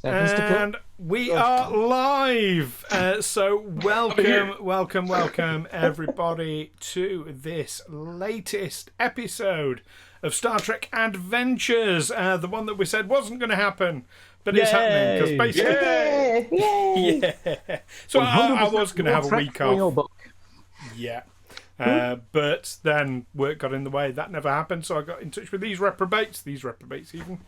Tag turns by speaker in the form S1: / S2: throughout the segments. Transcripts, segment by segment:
S1: And we are live. So welcome everybody to this latest episode of Star Trek Adventures. The one that we said wasn't going to happen, but it's happening because basically, yeah. So I was going to have a week off. Yeah. But then work got in the way. That never happened. So I got in touch with these reprobates even,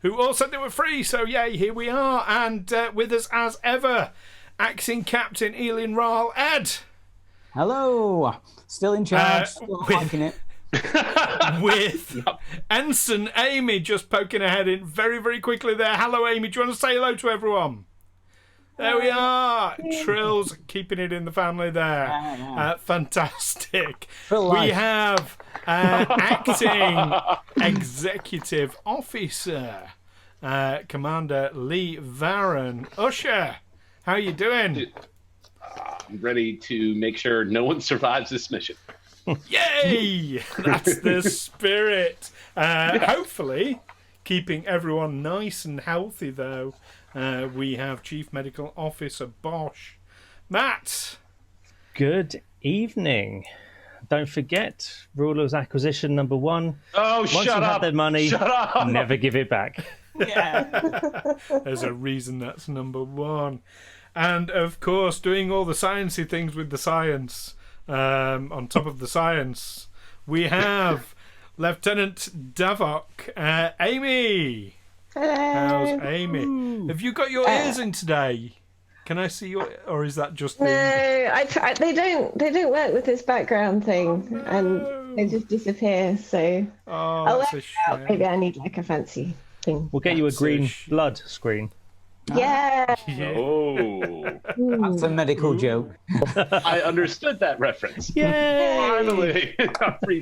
S1: who all said they were free. So yay, here we are. And with us as ever, acting captain Eelin, Wraal, Ed.
S2: Hello. Still in charge. Still liking it.
S1: With Ensign Amy just poking her head in very, very quickly there. Hello, Amy. Do you want to say hello to everyone? There we are. Trill's keeping it in the family there. Fantastic. We have acting executive officer, Commander Lee Varren. Usher, how are you doing?
S3: I'm ready to make sure no one survives this mission.
S1: Yay! That's the spirit. Hopefully, keeping everyone nice and healthy, though. We have Chief Medical Officer Bosh. Matt.
S4: Good evening. Don't forget, Ruler's acquisition number 1.
S3: Oh,
S4: Once
S3: shut
S4: you
S3: up.
S4: have their money,
S3: Shut up.
S4: never give it back.
S2: Yeah.
S1: There's a reason that's number 1. And, of course, doing all the sciencey things with the science. On top of the science, we have Lieutenant Davok. Amy.
S5: Hello.
S1: How's Amy?
S2: Ooh.
S1: Have you got your ears in today? Can I see your, or is that just
S5: No,
S1: me?
S5: they don't work with this background thing, and they just disappear. So
S1: Oh,
S5: I'll
S1: that's
S5: work
S1: a
S5: it out.
S1: shame.
S5: Maybe I need like a fancy thing.
S4: We'll get you a
S1: That's
S4: green blood screen.
S5: Yeah.
S1: Yeah.
S3: Oh,
S2: That's a medical joke.
S3: I understood that reference.
S4: Yay!
S3: Finally.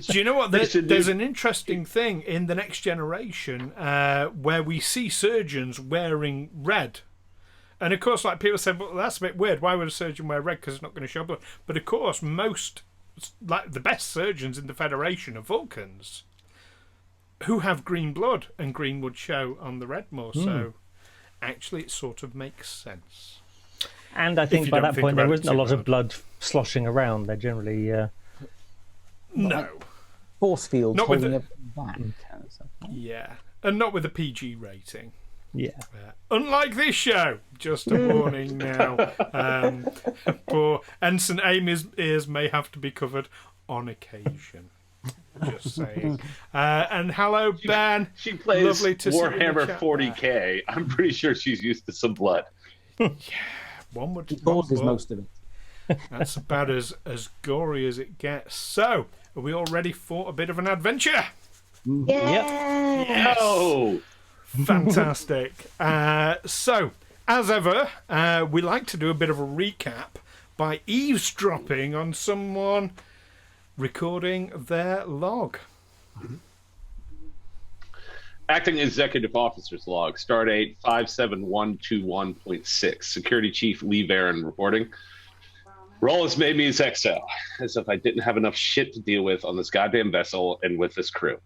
S1: Do you know what?
S3: They should do-
S1: There's an interesting thing in The Next Generation where we see surgeons wearing red. And of course, like people said, well, that's a bit weird. Why would a surgeon wear red? Because it's not going to show blood. But of course, most, like the best surgeons in the Federation are Vulcans who have green blood, and green would show on the red more. So actually, it sort of makes sense.
S4: And I think
S1: you
S4: by
S1: don't
S4: that
S1: think
S4: point, there
S1: about it
S4: isn't a
S1: too
S4: lot
S1: hard.
S4: of blood sloshing around. They're generally...
S1: No.
S2: Force fields
S1: Not with
S2: holding
S1: the-
S2: everything back.
S1: Yeah. And not with a PG rating.
S4: yeah.
S1: Unlike this show, just a warning now. Poor Ensign Amy's ears may have to be covered on occasion. Just saying. And hello, Ben.
S3: She plays
S1: Lovely to see you in the
S3: Warhammer
S1: chat.
S3: 40k. I'm pretty sure she's used to some blood.
S1: One would.
S2: He causes
S1: well,
S2: most of it.
S1: That's about as gory as it gets. So, are we all ready for a bit of an adventure?
S5: Yeah.
S1: Yes.
S3: Oh,
S1: Fantastic. So, as ever, we like to do a bit of a recap by eavesdropping on someone recording their log.
S3: Acting Executive Officer's Log, Stardate 57121.6. Security Chief Lee Varren reporting. Roll has made me his exile, as if I didn't have enough shit to deal with on this goddamn vessel and with this crew.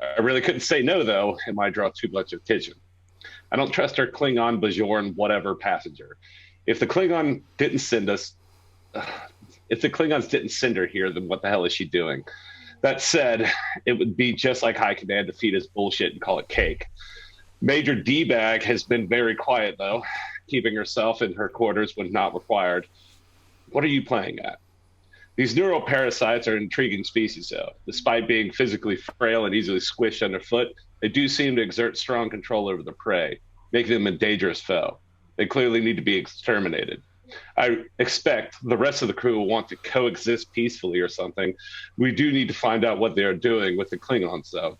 S3: I really couldn't say no, though. It might draw too much attention. I don't trust our Klingon, Bajorn, whatever passenger. If the Klingons didn't send her here, then what the hell is she doing? That said, it would be just like High Command to feed us bullshit and call it cake. Major D-Bag has been very quiet, though, keeping herself in her quarters when not required. What are you playing at? These neuroparasites are an intriguing species, though. Despite being physically frail and easily squished underfoot, they do seem to exert strong control over the prey, making them a dangerous foe. They clearly need to be exterminated. I expect the rest of the crew will want to coexist peacefully or something. We do need to find out what they are doing with the Klingons, though.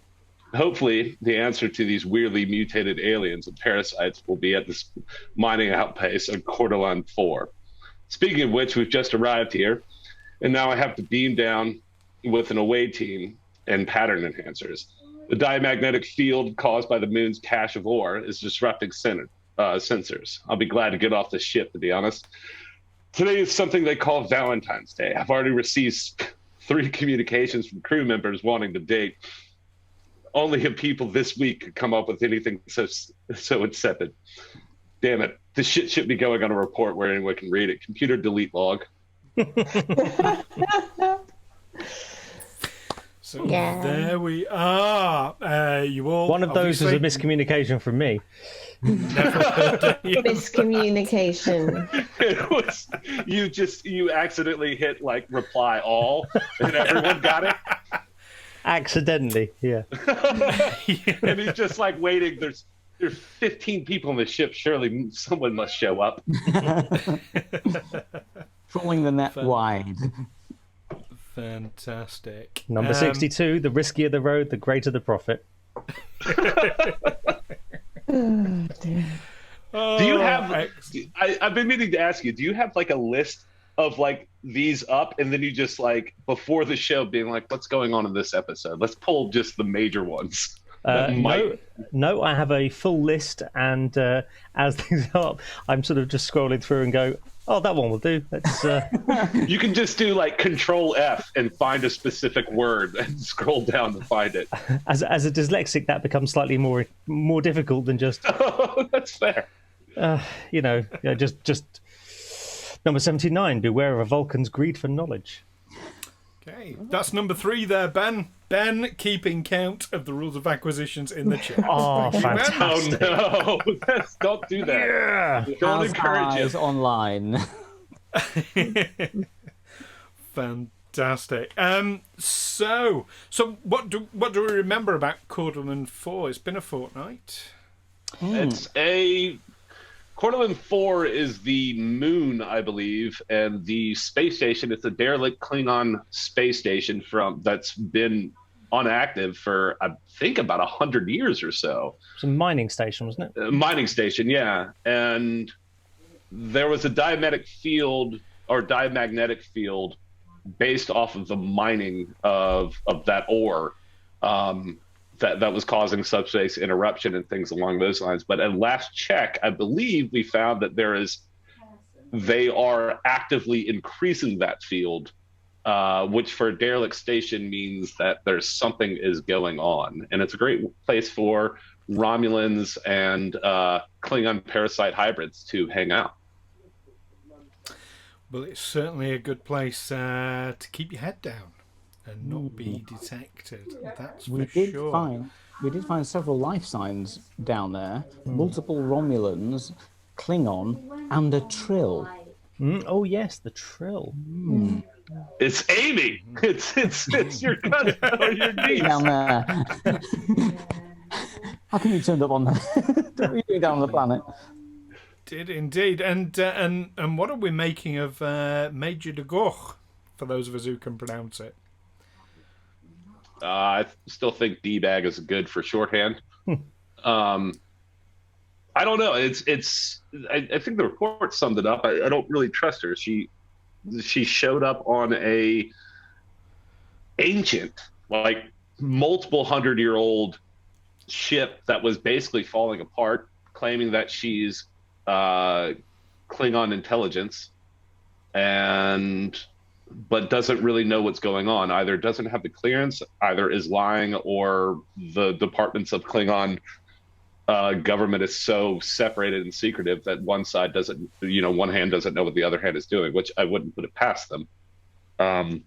S3: Hopefully, the answer to these weirdly mutated aliens and parasites will be at this mining outpost on Cordelon 4. Speaking of which, we've just arrived here, and now I have to beam down with an away team and pattern enhancers. The diamagnetic field caused by the moon's cache of ore is disrupting sensors. I'll be glad to get off the ship, to be honest. Today is something they call Valentine's Day. I've already received 3 communications from crew members wanting to date. Only if people this week could come up with anything so insipid. Damn it. This shit should be going on a report where anyone can read it. Computer delete log.
S1: So there we are. You all.
S4: One of those is a miscommunication from me.
S5: Miscommunication.
S3: It was you accidentally hit like reply all and everyone got it.
S4: Accidentally, yeah.
S3: And he's just like waiting. There's 15 people on the ship. Surely someone must show up.
S2: Trawling the net wide.
S1: Fantastic.
S4: Number 62, the riskier the road, the greater the profit.
S5: Oh, dear.
S3: Do you have? I've been meaning to ask you. Do you have like a list of like these up, and then you just like before the show being like, what's going on in this episode? Let's pull just the major ones.
S4: No, I have a full list, and as things are up, I'm sort of just scrolling through and go, oh, that one will do. Let's.
S3: You can just do like Control F and find a specific word and scroll down to find it.
S4: As a dyslexic, that becomes slightly more difficult than just.
S3: Oh, that's fair.
S4: Just number 79. Beware of a Vulcan's greed for knowledge.
S1: Okay, that's number 3 there, Ben. Ben keeping count of the rules of acquisitions in the chat.
S4: Oh,
S1: Thank you, Ben.
S4: fantastic.
S3: Oh no! Don't do that.
S4: Yeah.
S3: Don't
S2: As
S3: encourage
S2: eyes
S3: it.
S2: online.
S1: Fantastic. So what do we remember about Cordelman 4? It's been a fortnight.
S3: It's a Cordelman 4 is the moon, I believe, and the space station. It's a derelict Klingon space station that's been unactive for I think about 100 years or so.
S4: It's a mining station, wasn't it?
S3: Mining station, yeah. And there was a diamagnetic field based off of the mining of that ore that was causing subspace interruption and things along those lines. But at last check, I believe we found that they are actively increasing that field, which for a derelict station means that there's something is going on. And it's a great place for Romulans and Klingon parasite hybrids to hang out.
S1: Well, it's certainly a good place to keep your head down and not be detected. That's for sure.
S2: We did find several life signs down there. Multiple Romulans, Klingon, and a Trill.
S4: Oh yes, the Trill.
S3: It's Amy. It's your cousin or your niece.
S2: Down there. How come you turned up on the down on the planet?
S1: Did indeed. And what are we making of Major de Goch, for those of us who can pronounce it?
S3: I still think D-bag is good for shorthand. I don't know. I think the report summed it up. I don't really trust her. She showed up on a ancient, like multiple 100-year-old ship that was basically falling apart, claiming that she's Klingon intelligence, but doesn't really know what's going on. Either doesn't have the clearance, either is lying, or the departments of Klingon government is so separated and secretive that one side doesn't, one hand doesn't know what the other hand is doing, which I wouldn't put it past them. And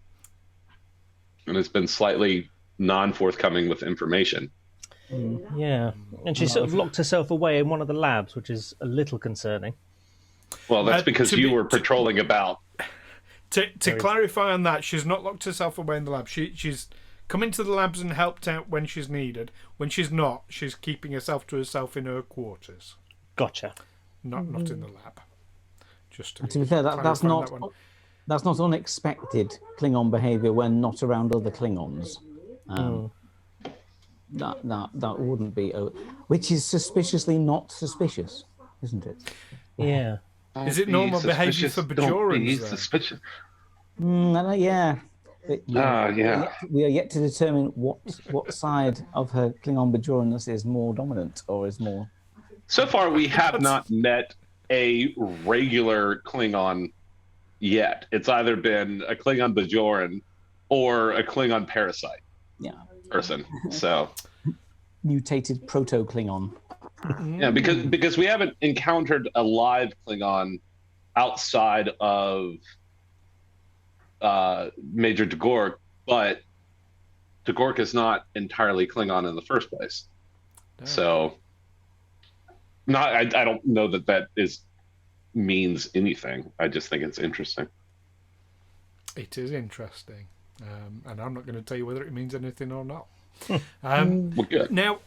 S3: it's been slightly non-forthcoming with information.
S4: Yeah, and she sort of locked herself away in one of the labs, which is a little concerning.
S3: Well, that's because you were patrolling about.
S1: To clarify on that, she's not locked herself away in the lab. She's come into the labs and helped out when she's needed. When she's not, she's keeping herself to herself in her quarters.
S4: Gotcha.
S1: Not in the lab. Just
S2: to be fair, that's not unexpected Klingon behaviour when not around other Klingons. That wouldn't be, which is suspiciously not suspicious, isn't it?
S4: Yeah.
S1: Is it normal behaviour for Bajorans?
S3: Suspicious.
S2: Yeah.
S3: Yeah.
S2: We are yet to determine what side of her Klingon Bajoranness is more dominant or is more.
S3: So far, we have not met a regular Klingon yet. It's either been a Klingon Bajoran or a Klingon parasite.
S2: Yeah.
S3: person. So
S2: Mutated proto-Klingon.
S3: yeah, because we haven't encountered a live Klingon outside of Major Dagork, but Dagork is not entirely Klingon in the first place. No. So I don't know that means anything. I just think it's interesting.
S1: It is interesting. And I'm not going to tell you whether it means anything or not.
S3: Well, good.
S1: Now,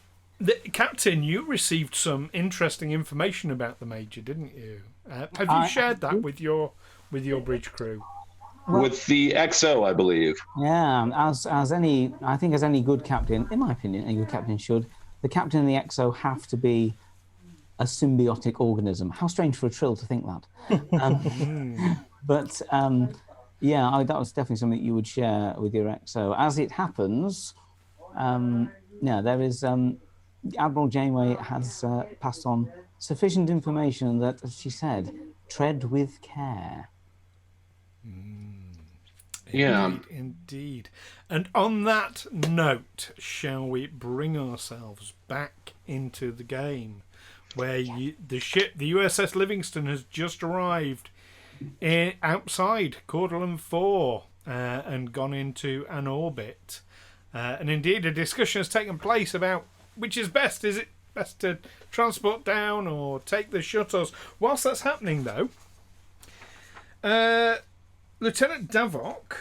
S1: Captain, you received some interesting information about the Major, didn't you? Have you shared that with your bridge crew?
S3: With the XO, I believe.
S2: Yeah, as any good captain, in my opinion, any good captain should. The captain and the XO have to be a symbiotic organism. How strange for a Trill to think that. But yeah, that was definitely something you would share with your XO. As it happens, there is Admiral Janeway has passed on sufficient information that, as she said, tread with care.
S3: Yeah,
S1: indeed. And on that note, shall we bring ourselves back into the game, where the ship, the USS Livingston, has just arrived outside Cordellan 4 and gone into an orbit. And indeed, a discussion has taken place about which is best. Is it best to transport down or take the shuttles? Whilst that's happening, though, Lieutenant Davok,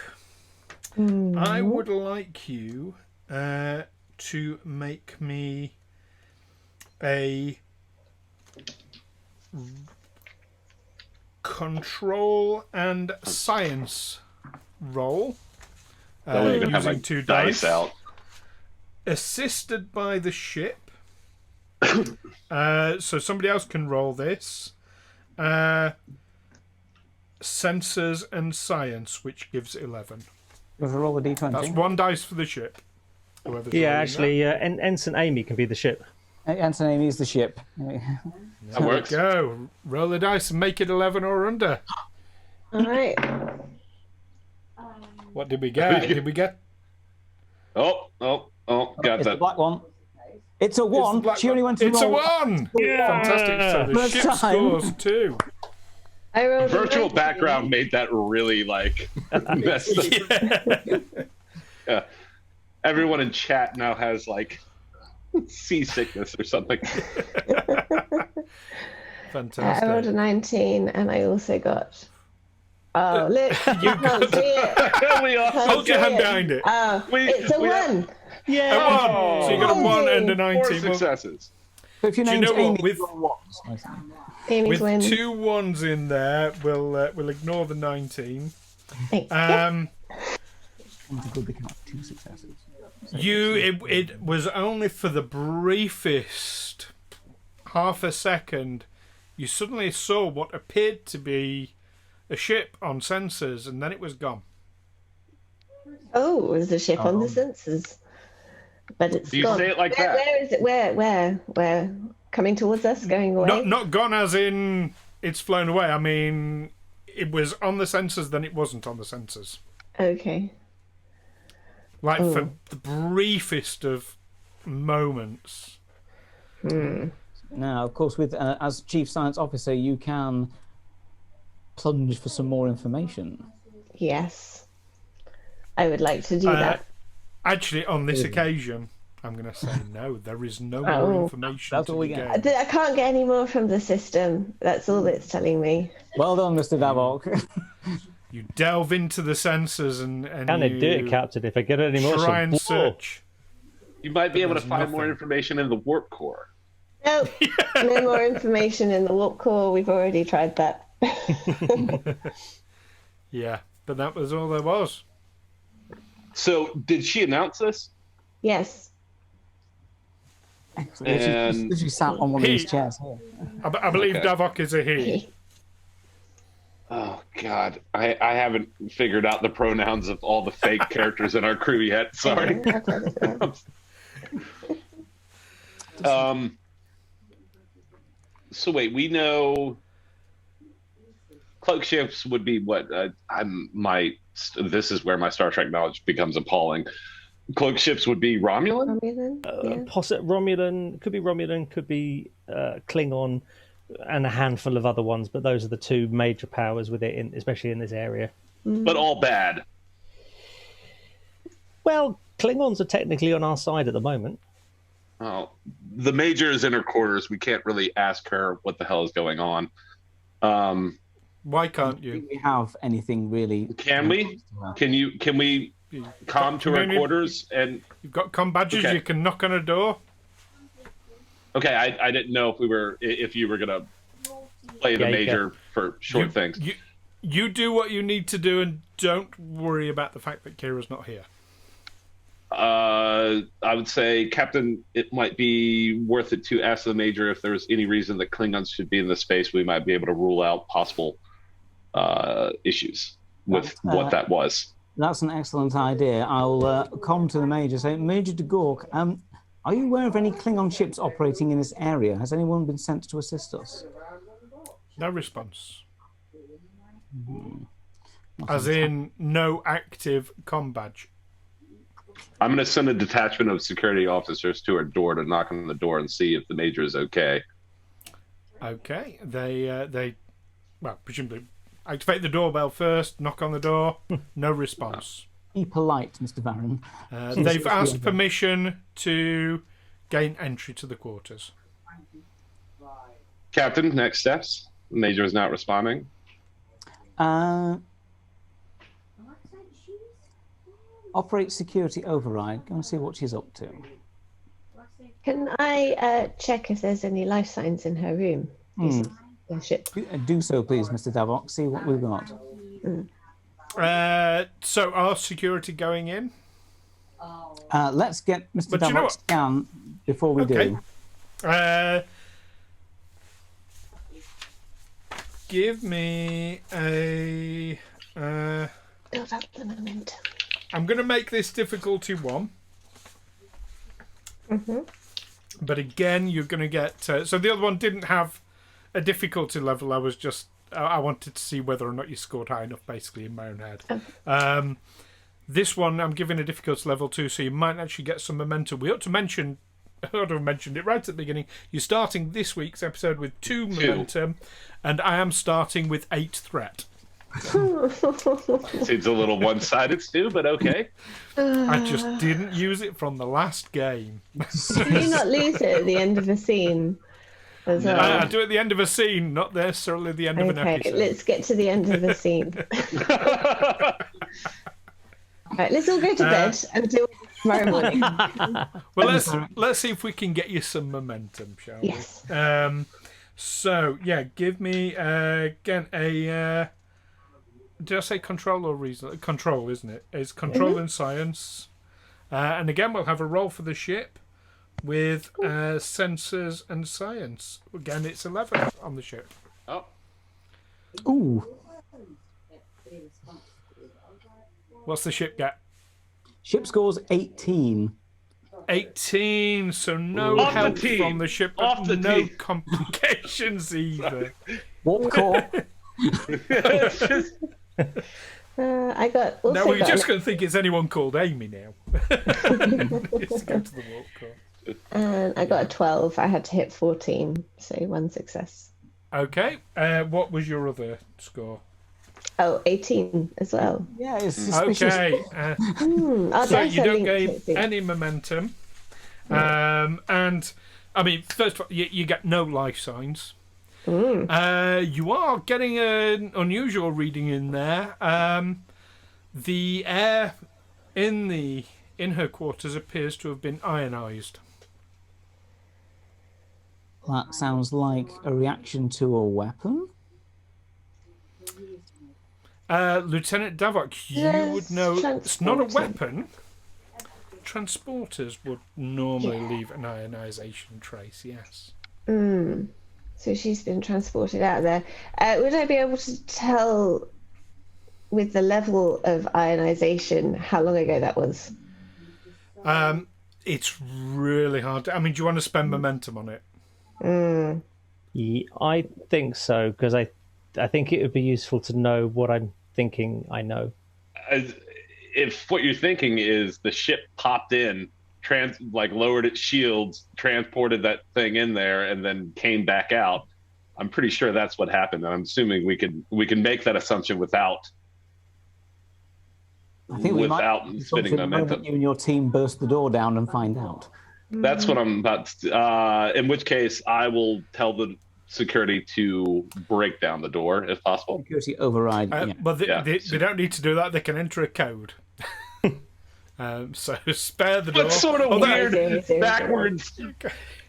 S1: I would like you to make me a control and science roll.
S3: Don't even have
S1: using
S3: my
S1: 2
S3: dice out.
S1: Assisted by the ship. So somebody else can roll this. Sensors and science, which gives 11.
S2: You want to roll a d20?
S1: That's 1 dice for the ship.
S4: Yeah, actually, Ensign Amy can be the ship.
S2: Ensign Amy is the ship.
S3: That works.
S1: Go. Roll the dice and make it 11 or under.
S5: All right.
S1: What did we get? Did we get?
S3: Oh, got
S2: It's
S3: that.
S2: the black one. It's a 1. She only went to
S1: It's
S2: roll.
S1: a 1!
S4: Yeah.
S1: Fantastic. So the
S2: First
S1: ship
S2: time.
S1: scores 2.
S5: I rolled a
S3: Virtual
S5: 19.
S3: background made that really messed up. Yeah. Everyone in chat now has seasickness or something.
S1: Fantastic.
S5: I rolled a 19, and I also got. Oh, look! You can't see it.
S3: We all
S1: Hold your hand behind it.
S5: Oh, it's a 1.
S1: A 1. So you got a 1 and a 19.
S3: 4
S1: Well,
S3: successes.
S2: So if your
S1: Do you
S2: name's
S1: know what?
S2: Amy,
S1: With-
S2: you roll 1s.
S5: Amy's
S1: with
S5: win.
S1: 2 1s in there, we'll ignore the 19.
S5: Thanks.
S2: Good, they can have 2 successes.
S1: It was only for the briefest half a second you suddenly saw what appeared to be a ship on sensors, and then it was gone.
S5: Oh, there's a ship on the sensors. But it's
S3: Do you
S5: gone.
S3: say it like that?
S5: Where is it? Where? Coming towards us, going away?
S1: Not gone as in it's flown away. I mean, it was on the sensors, then it wasn't on the sensors.
S5: Okay.
S1: For the briefest of moments.
S2: Now, of course, with as Chief Science Officer, you can plunge for some more information.
S5: Yes. I would like to do that.
S1: Actually, on this occasion, I'm going to say no. There is no more information
S2: That's
S1: to
S2: all we
S1: be
S2: get.
S1: gained.
S5: I can't get any more from the system. That's all it's telling me.
S2: Well done, Mr. Davok.
S1: You delve into the sensors and
S4: Can
S1: you
S4: it do it, Captain? If I get any more,
S1: try and
S4: whoa.
S1: search.
S3: You might be able to
S1: there's
S3: find more
S1: nothing.
S3: information in the warp core.
S5: Nope. No more information in the warp core. We've already tried that.
S1: Yeah, but that was all there was.
S3: So, did she announce this?
S5: Yes.
S3: And-
S2: She sat on one of these
S1: He-
S2: chairs here.
S1: I believe
S3: Okay.
S1: Davok is a he.
S3: Oh God, I haven't figured out the pronouns of all the fake characters in our crew yet. Sorry. So wait, we know cloak ships would be what? This is where my Star Trek knowledge becomes appalling. cloak ships would be Romulan?
S5: Romulan,
S4: Romulan, could be Klingon, and a handful of other ones, but those are the two major powers with it, especially in this area.
S3: But all bad.
S4: Well, Klingons are technically on our side at the moment.
S3: Oh, the Major is in her quarters. We can't really ask her what the hell is going on.
S1: Why can't you?
S2: Do we have anything really?
S3: Can we? Can we come to her quarters? And
S1: you've got comm badges.
S3: Okay.
S1: You can knock on a door.
S3: Okay, I didn't know if you were gonna play the Major for short things.
S1: You do what you need to do, and don't worry about the fact that Kira's not here.
S3: I would say, Captain, it might be worth it to ask the Major if there's any reason that Klingons should be in the space. We might be able to rule out possible issues with what that was.
S2: That's an excellent idea. I'll come to the Major. Say, Major de Gork, are you aware of any Klingon ships operating in this area? Has anyone been sent to assist us?
S1: No response. As in, no active comm badge.
S3: I'm going to send a detachment of security officers to her door to knock on the door and see if the Major is okay.
S1: Okay. They well, presumably activate the doorbell first, knock on the door, no response.
S2: Be polite, Mr. Varren.
S1: They've asked permission to gain entry to the quarters.
S3: Captain, next steps. The Major is not responding.
S2: Operate security override. Go and see what she's up to.
S5: Can I check if there's any life signs in her room? Ship.
S2: Do so, please, Mr. Davok. See what we've got.
S1: So, are security going in?
S2: Let's get Mr. Davok's scan before we do.
S1: Give me a...
S5: Build up the momentum.
S1: I'm going to make this difficulty 1. But again, you're going to get... so the other one didn't have a difficulty level. I wanted to see whether or not you scored high enough, basically, in my own head. This one, I'm giving a difficulty level 2, so you might actually get some momentum. I ought to have mentioned it right at the beginning. You're starting this week's episode with 2 momentum, and I am starting with 8 threat.
S3: Seems a little one-sided, Stu, but okay.
S1: I just didn't use it from the last game.
S5: Do you not lose it at the end of a scene as well?
S1: I do it at the end of a scene, not necessarily the end of an episode.
S5: Okay, let's get to the end of the scene. Right, let's all go to bed and do it tomorrow morning.
S1: Well, let's see if we can get you some momentum, shall we?
S5: Yes.
S1: So, yeah, give me, again, a... did I say control or reason? Control, isn't it? It's control and science. And again, we'll have a roll for the ship with sensors and science. Again, it's 11 on the ship.
S3: Oh.
S2: Ooh.
S1: What's the ship get?
S2: Ship scores 18.
S1: 18, so no
S3: Off
S1: help
S3: the
S1: from the ship, but no complications either.
S2: What core?
S5: I got. Also
S1: No, we're
S5: got
S1: just going to think it's anyone called Amy now. Just go to the warp core.
S5: And I got a 12. I had to hit 14, so 1 success.
S1: Okay, what was your other score?
S5: Oh, 18 as well.
S2: Yeah, it's suspicious.
S1: Okay, so you don't gain any momentum. And, I mean, first of all, you get no life signs. You are getting an unusual reading in there. The air in her quarters appears to have been ionized.
S2: That sounds like a reaction to a weapon.
S1: Lieutenant Davok, you would know it's not a weapon. Transporters would normally leave an ionization trace, yes.
S5: So she's been transported out of there. Would I be able to tell with the level of ionization how long ago that was?
S1: It's really hard. I mean, do you want to spend momentum on it?
S4: Yeah, I think so, because I think it would be useful to know what I'm thinking I know.
S3: if what you're thinking is the ship popped in, lowered its shields, transported that thing in there, and then came back out, I'm pretty sure that's what happened. And I'm assuming we can make that assumption without.
S2: I think we might
S3: spinning
S2: the
S3: momentum.
S2: moment you and your team burst the door down and find out.
S3: That's what I'm about to, in which case I will tell the security to break down the door if possible.
S2: Security override.
S1: But they don't need to do that. They can enter a code. So spare the door.
S3: What sort of weird, backwards,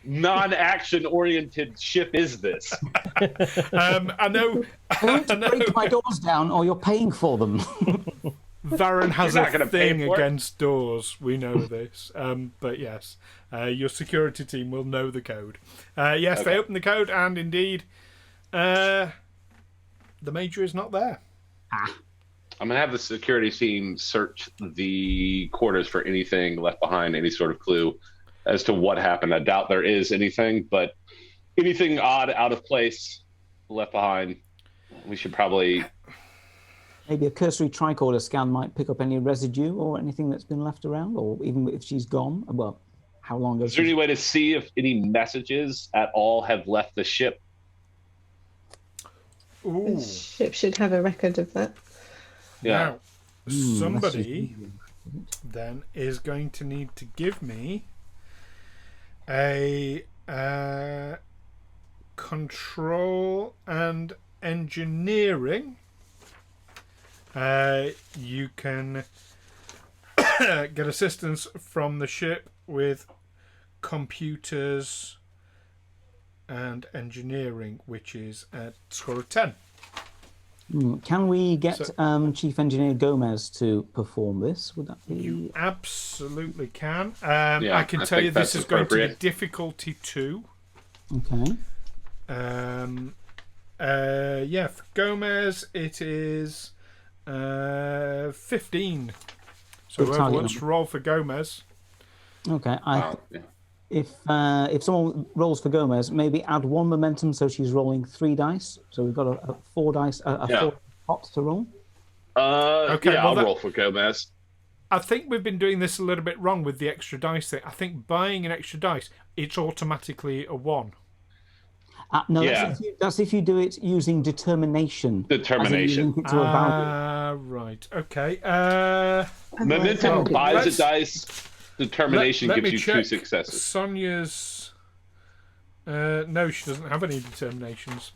S3: non-action oriented ship is this?
S1: I know.
S2: Break my doors down, or you're paying for them.
S1: Varren has a thing against doors. We know this. But yes, your security team will know the code. Yes, okay. They open the code, and indeed, the Major is not there.
S3: I'm going to have the security team search the quarters for anything left behind, any sort of clue as to what happened. I doubt there is anything, but anything odd, out of place, left behind, we should probably...
S2: Maybe a cursory tricorder scan might pick up any residue or anything that's been left around, or even if she's gone. Well, how long ago?
S3: Is there any way to see if any messages at all have left the ship?
S5: The ship should have a record of that.
S3: Yeah.
S1: Now, somebody then is going to need to give me a control and engineering. You can get assistance from the ship with computers and engineering, which is a score of 10.
S2: Can we get Chief Engineer Gomez to perform this? Would that be...
S1: You absolutely can. I can tell you this is going to be difficulty 2.
S2: Okay.
S1: For Gomez, it is 15. So whoever wants to roll for Gomez.
S2: Okay. If someone rolls for Gomez, maybe add 1 momentum so she's rolling 3 dice. So we've got a 4 dice, 4 pot to roll.
S3: Okay, I'll roll for Gomez.
S1: I think we've been doing this a little bit wrong with the extra dice thing. I think buying an extra dice, it's automatically a 1.
S2: No, that's if you do it using determination.
S1: Right. Okay.
S3: Momentum buys a dice. Determination gives you
S1: check
S3: 2 successes.
S1: Sonia's... no, she doesn't have any determinations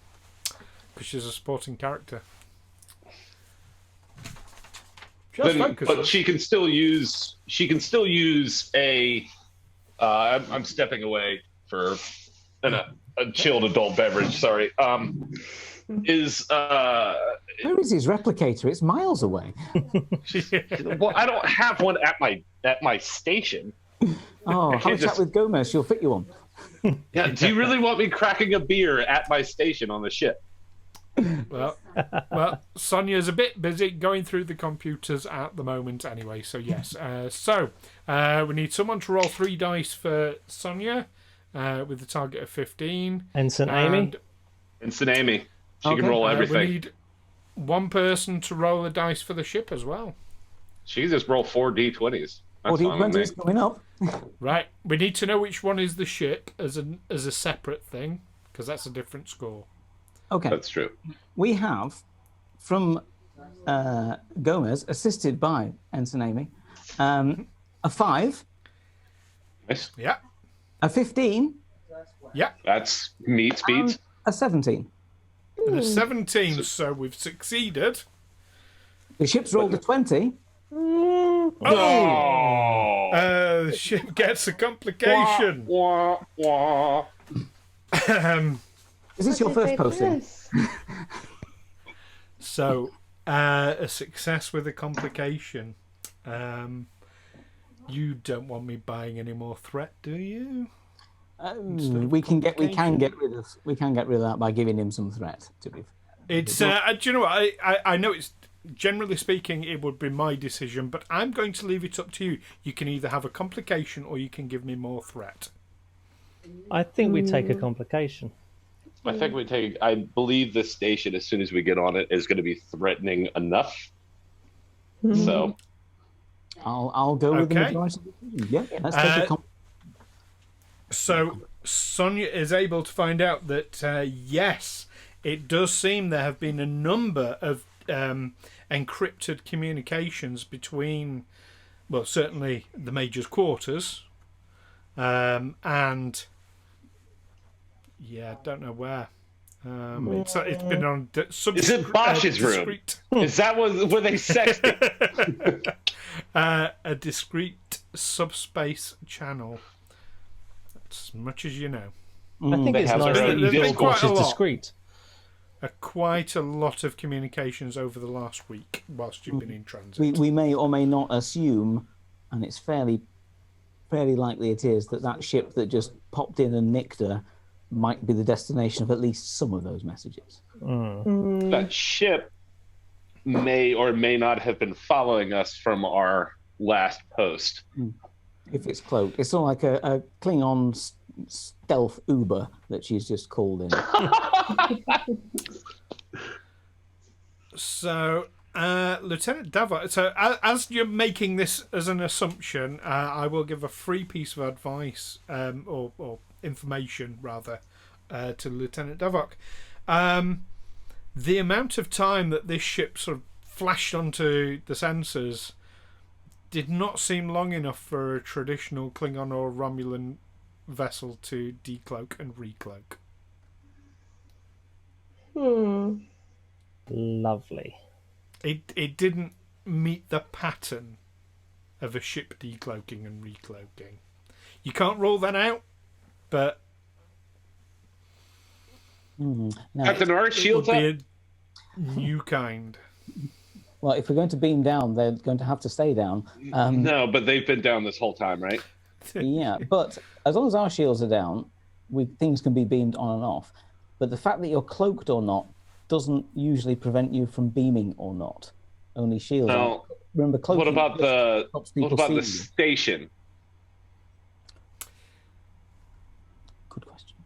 S1: because she's a sporting character.
S3: But she can still use. She can still use a. I'm stepping away for a chilled adult beverage. Sorry. Where
S2: is his replicator? It's miles away.
S3: Well, I don't have one at my station.
S2: Oh, have a chat with Gomez. She'll fit you on.
S3: Yeah. Do you really want me cracking a beer at my station on the ship?
S1: Well, Sonia's a bit busy going through the computers at the moment anyway, so yes. We need someone to roll 3 dice for Sonia with the target of 15.
S4: Ensign Amy?
S3: Ensign Amy. She can roll everything.
S1: We need 1 person to roll the dice for the ship as well.
S3: She can just roll 4 d20s.
S2: 4 d20s coming up.
S1: Right. We need to know which one is the ship as a separate thing, because that's a different score.
S2: Okay.
S3: That's true.
S2: We have, from Gomez, assisted by Ensign Amy, a 5.
S3: Nice.
S1: Yeah.
S2: A 15.
S1: Yeah.
S3: That's meets beats.
S2: A 17.
S1: And a 17, so we've succeeded.
S2: The ship's rolled a 20.
S1: Oh! The ship gets a complication.
S3: Wah, wah, wah.
S2: Is this your first posting?
S1: So, a success with a complication. You don't want me buying any more threat, do you?
S2: We can get rid of that by giving him some threat. To be,
S1: it's do you know what? I know it's generally speaking it would be my decision, but I'm going to leave it up to you. You can either have a complication or you can give me more threat.
S4: I think we take a complication.
S3: I believe the station, as soon as we get on it, is going to be threatening enough. So,
S2: I'll go with the
S1: Okay.
S2: majority. Yeah, let's take a
S1: So Sonia is able to find out that yes, it does seem there have been a number of encrypted communications between, well, certainly the Major's quarters, and yeah, I don't know where. It's been on.
S3: Is it Bosh's room? Is that where they sexted?
S1: A discrete subspace channel. That's as much as you know.
S4: I think
S3: They
S4: it's
S3: have
S4: nice
S3: their
S4: that
S3: own
S4: you feel
S1: Discord.
S4: Bosh is
S1: Quite a lot.
S4: discreet.
S1: Quite a lot of communications over the last week whilst you've been in transit.
S2: We may or may not assume, and it's fairly likely it is, that ship that just popped in and nicked her might be the destination of at least some of those messages.
S3: That ship may or may not have been following us from our last post.
S2: If it's cloaked, it's sort of like a Klingon stealth Uber that she's just called in.
S1: So, Lieutenant Davok, so as you're making this as an assumption, I will give a free piece of advice, or information rather, to Lieutenant Davok. The amount of time that this ship sort of flashed onto the sensors did not seem long enough for a traditional Klingon or Romulan vessel to decloak and recloak.
S4: Lovely.
S1: It didn't meet the pattern of a ship decloaking and recloaking. You can't rule that out, but
S2: No,
S3: Captain, are our
S1: it would
S3: shields up?
S1: be a new kind.
S2: well, if we're going to beam down, they're going to have to stay down.
S3: No, but they've been down this whole time, right?
S2: Yeah, but as long as our shields are down, things can be beamed on and off. But the fact that you're cloaked or not doesn't usually prevent you from beaming or not. Only shields.
S3: No.
S2: Remember, cloaking
S3: What about
S2: helps people see
S3: the
S2: you.
S3: station?
S2: Good question.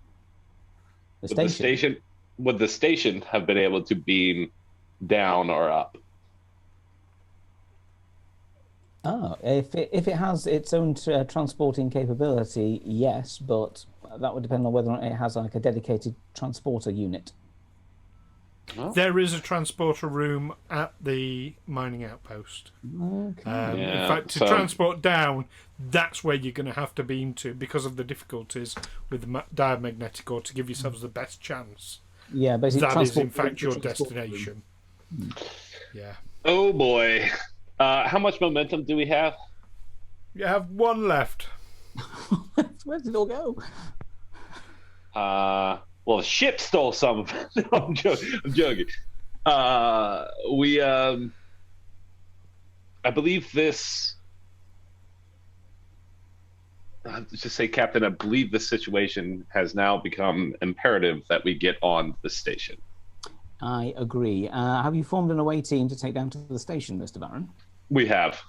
S3: Would the station have been able to beam down or up?
S2: Oh, if it has its own transporting capability, yes, but that would depend on whether or not it has like a dedicated transporter unit.
S1: There is a transporter room at the mining outpost.
S2: Okay.
S1: In fact, to transport down, that's where you're going to have to beam to because of the difficulties with the diamagnetic ore to give yourselves the best chance.
S2: Yeah, basically,
S1: That is, in
S2: transport-
S1: fact, your
S2: transport room.
S1: destination. Yeah.
S3: Oh boy. How much momentum do we have?
S1: You have one left.
S2: Where did it all go?
S3: Well, the ship stole some of it. No, I'm joking. I believe this. I'll just say, Captain, I believe this situation has now become imperative that we get on the station.
S2: I agree. Have you formed an away team to take down to the station, Mr. Varren?
S3: We have.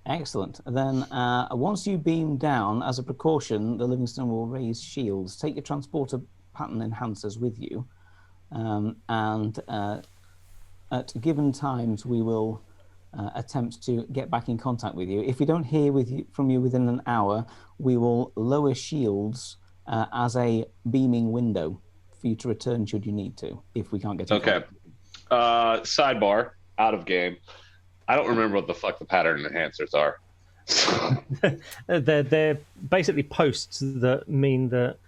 S2: Excellent. Then, once you beam down, as a precaution, the Livingstone will raise shields. Take your transporter pattern enhancers with you, and at given times, we will attempt to get back in contact with you. If we don't hear from you within an hour, we will lower shields as a beaming window for you to return should you need to, if we can't get in
S3: Okay.
S2: contact.
S3: Sidebar, out of game. I don't remember what the fuck the pattern enhancers are.
S4: They're basically posts that mean that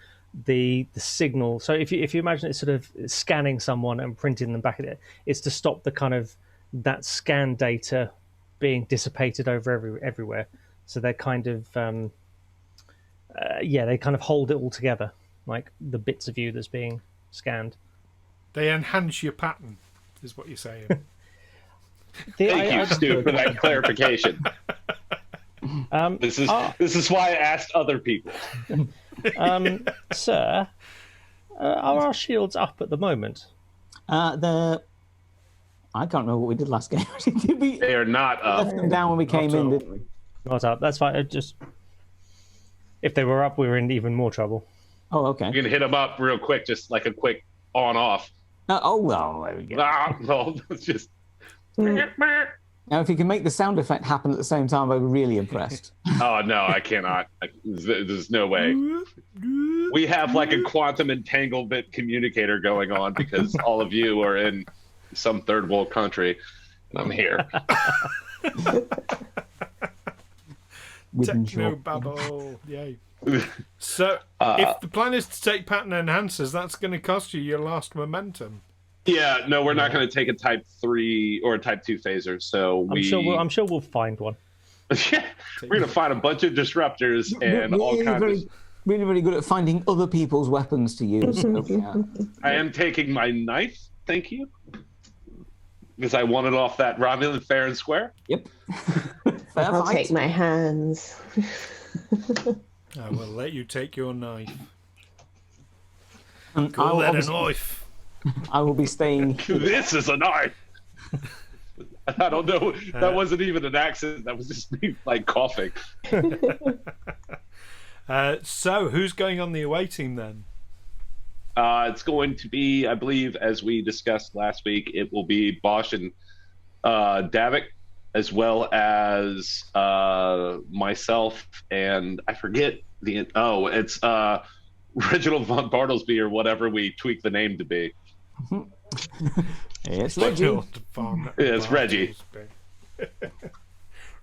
S4: the signal. So if you imagine it's sort of scanning someone and printing them back at it, it's to stop the kind of that scan data being dissipated over everywhere. So they're kind of they kind of hold it all together, like the bits of you that's being scanned.
S1: They enhance your pattern, is what you're saying.
S3: Thank you, Stu, for that clarification. This is why I asked other people.
S4: Sir, are our shields up at the moment?
S2: I can't remember what we did last game. Did we
S3: They are not up.
S2: left them down when we came in, didn't we?
S4: Not up. That's fine. If they were up, we were in even more trouble.
S2: Oh, okay.
S3: You can hit them up real quick, just like a quick on-off.
S2: Oh, well, there we go.
S3: No, it's just...
S2: Now, if you can make the sound effect happen at the same time, I'd be really impressed.
S3: Oh no, I cannot. There's no way. We have like a quantum entanglement communicator going on because all of you are in some third world country, and I'm here.
S1: Techno babble, yay! So, if the plan is to take pattern enhancers, that's going to cost you your last momentum.
S3: Yeah, no, we're not going to take a Type 3 or a Type 2 phaser. So
S4: I'm sure we'll find one.
S3: Yeah, we're going to find a bunch of disruptors and all kinds of.
S2: Really, really good at finding other people's weapons to use. So, yeah.
S3: I am taking my knife, thank you, because I want it off that Romulan fair and square.
S2: Yep.
S5: I'll take my hands.
S1: I will let you take your knife.
S2: Call
S1: that a knife.
S2: I will be staying.
S3: This is a knife. I don't know. That wasn't even an accent. That was just me, like, coughing.
S1: So, who's going on the away team then?
S3: It's going to be, I believe, as we discussed last week, it will be Bosh and Davok, as well as myself, and I forget it's Reginald von Bartlesby or whatever we tweak the name to be.
S2: It's Reggie.
S3: It's Reggie.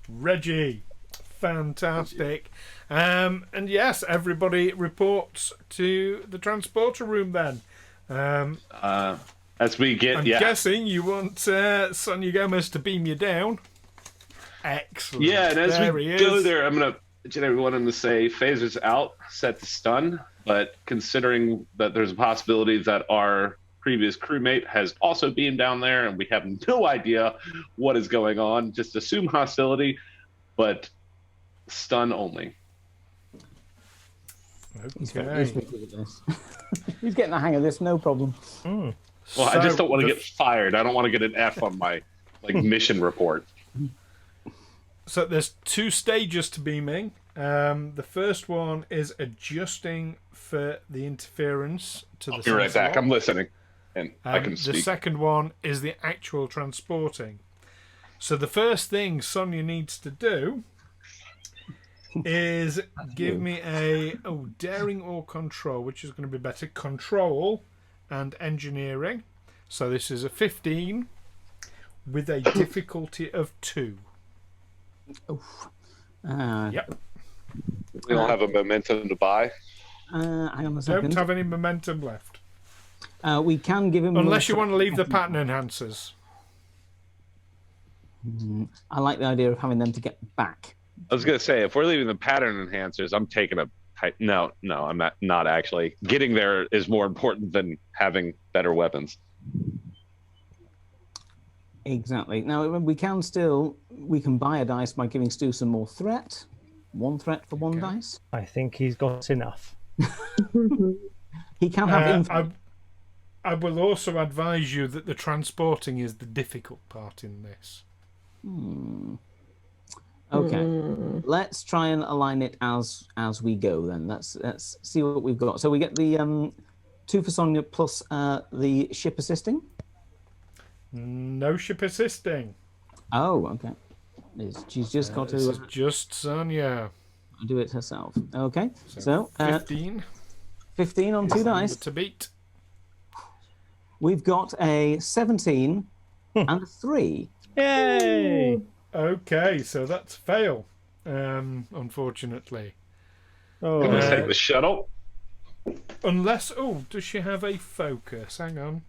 S1: Reggie. Fantastic. And yes, everybody reports to the transporter room then.
S3: As we get,
S1: I'm guessing you want Sonia Gomez to beam you down. Excellent.
S3: Yeah, and as we go there, I'm going to get everyone to say phaser's out, set to stun. But considering that there's a possibility that our previous crewmate has also beamed down there and we have no idea what is going on, just assume hostility, but stun only.
S1: Okay.
S2: He's getting the hang of this, no problem.
S3: Well, so I just don't want to get fired. I don't want to get an F on my mission report.
S1: So there's 2 stages to beaming. The first one is adjusting for the interference to the.
S3: I'll be right back. I'm listening, and I can speak.
S1: The second one is the actual transporting. So the first thing Sonia needs to do is give me a daring or control, which is going to be better. Control and engineering. So this is a 15 with a difficulty of 2. Yep.
S3: We don't have a momentum to buy.
S2: Hang on a second.
S1: Don't have any momentum left.
S2: We can give him.
S1: Unless you want to leave the pattern enhancers.
S2: I like the idea of having them to get back.
S3: I was going to say, if we're leaving the pattern enhancers, I'm taking a type. No, I'm not actually. Getting there is more important than having better weapons.
S2: Exactly. Now, we can buy a dice by giving Stu some more threat. 1 threat for 1 dice.
S4: I think he's got enough.
S2: He can have infinite.
S1: I will also advise you that the transporting is the difficult part in this.
S2: Okay, let's try and align it as we go. Then let's see what we've got. So we get the 2 for Sonia plus the ship assisting.
S1: No ship assisting.
S2: Oh, okay. She's just got to.
S1: This is just Sonia.
S2: Do it herself. Okay, so
S1: 15.
S2: 15 on 2 dice.
S1: To beat.
S2: We've got a 17 and a 3.
S4: Yay!
S1: Okay, so that's fail. Unfortunately.
S3: Let's take the shuttle.
S1: Unless, does she have a focus? Hang on.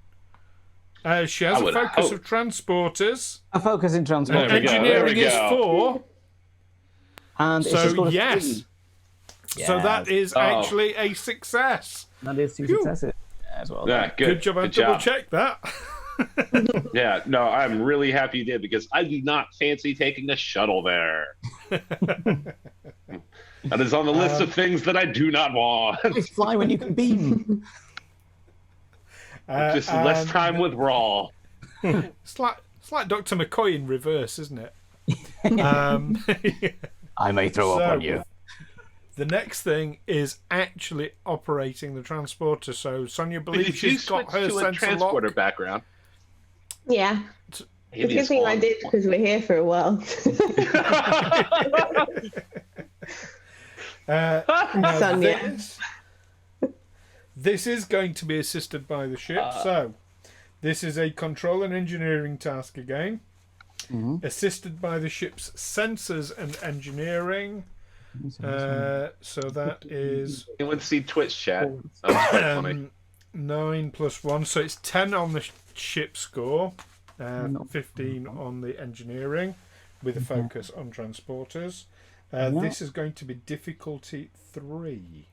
S1: She has a focus of transporters.
S2: A focus in transporters.
S1: Engineering is 4.
S2: And
S1: so yes. So that is actually a success.
S2: That is 2 successes as well.
S3: Yeah,
S1: good job. I double checked that.
S3: Yeah, no, I'm really happy you did because I do not fancy taking a shuttle there. That is on the list of things that I do not want.
S2: Fly when you can beam.
S3: Just less time with Wraal.
S1: It's like Dr. McCoy in reverse, isn't it?
S2: I may throw up on you.
S1: The next thing is actually operating the transporter. So Sonia believes she's got her
S3: to a
S1: sensor
S3: transporter
S1: lock.
S3: background.
S5: Yeah. It's a good thing I did because we're here for a while.
S1: Sonia. This is going to be assisted by the ship, so this is a control and engineering task again. Assisted by the ship's sensors and engineering. So that is...
S3: Anyone see Twitch chat? That's quite funny.
S1: 9 plus 1, so it's 10 on the ship score, 15 on the engineering, with a focus on transporters. This is going to be difficulty 3.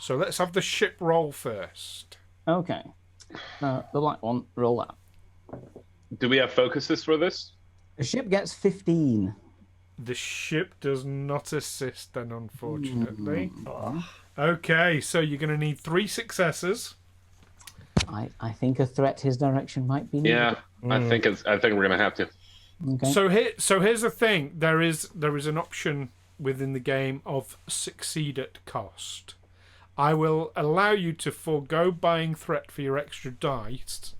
S1: So let's have the ship roll first.
S2: Okay. The black one, roll that.
S3: Do we have focuses for this?
S2: The ship gets 15.
S1: The ship does not assist then, unfortunately. Okay, so you're going to need 3 successes.
S2: I think a threat his direction might be needed.
S3: Yeah, I think we're gonna have to.
S2: Okay.
S1: So here's the thing. There is an option within the game of succeed at cost. I will allow you to forego buying threat for your extra dice,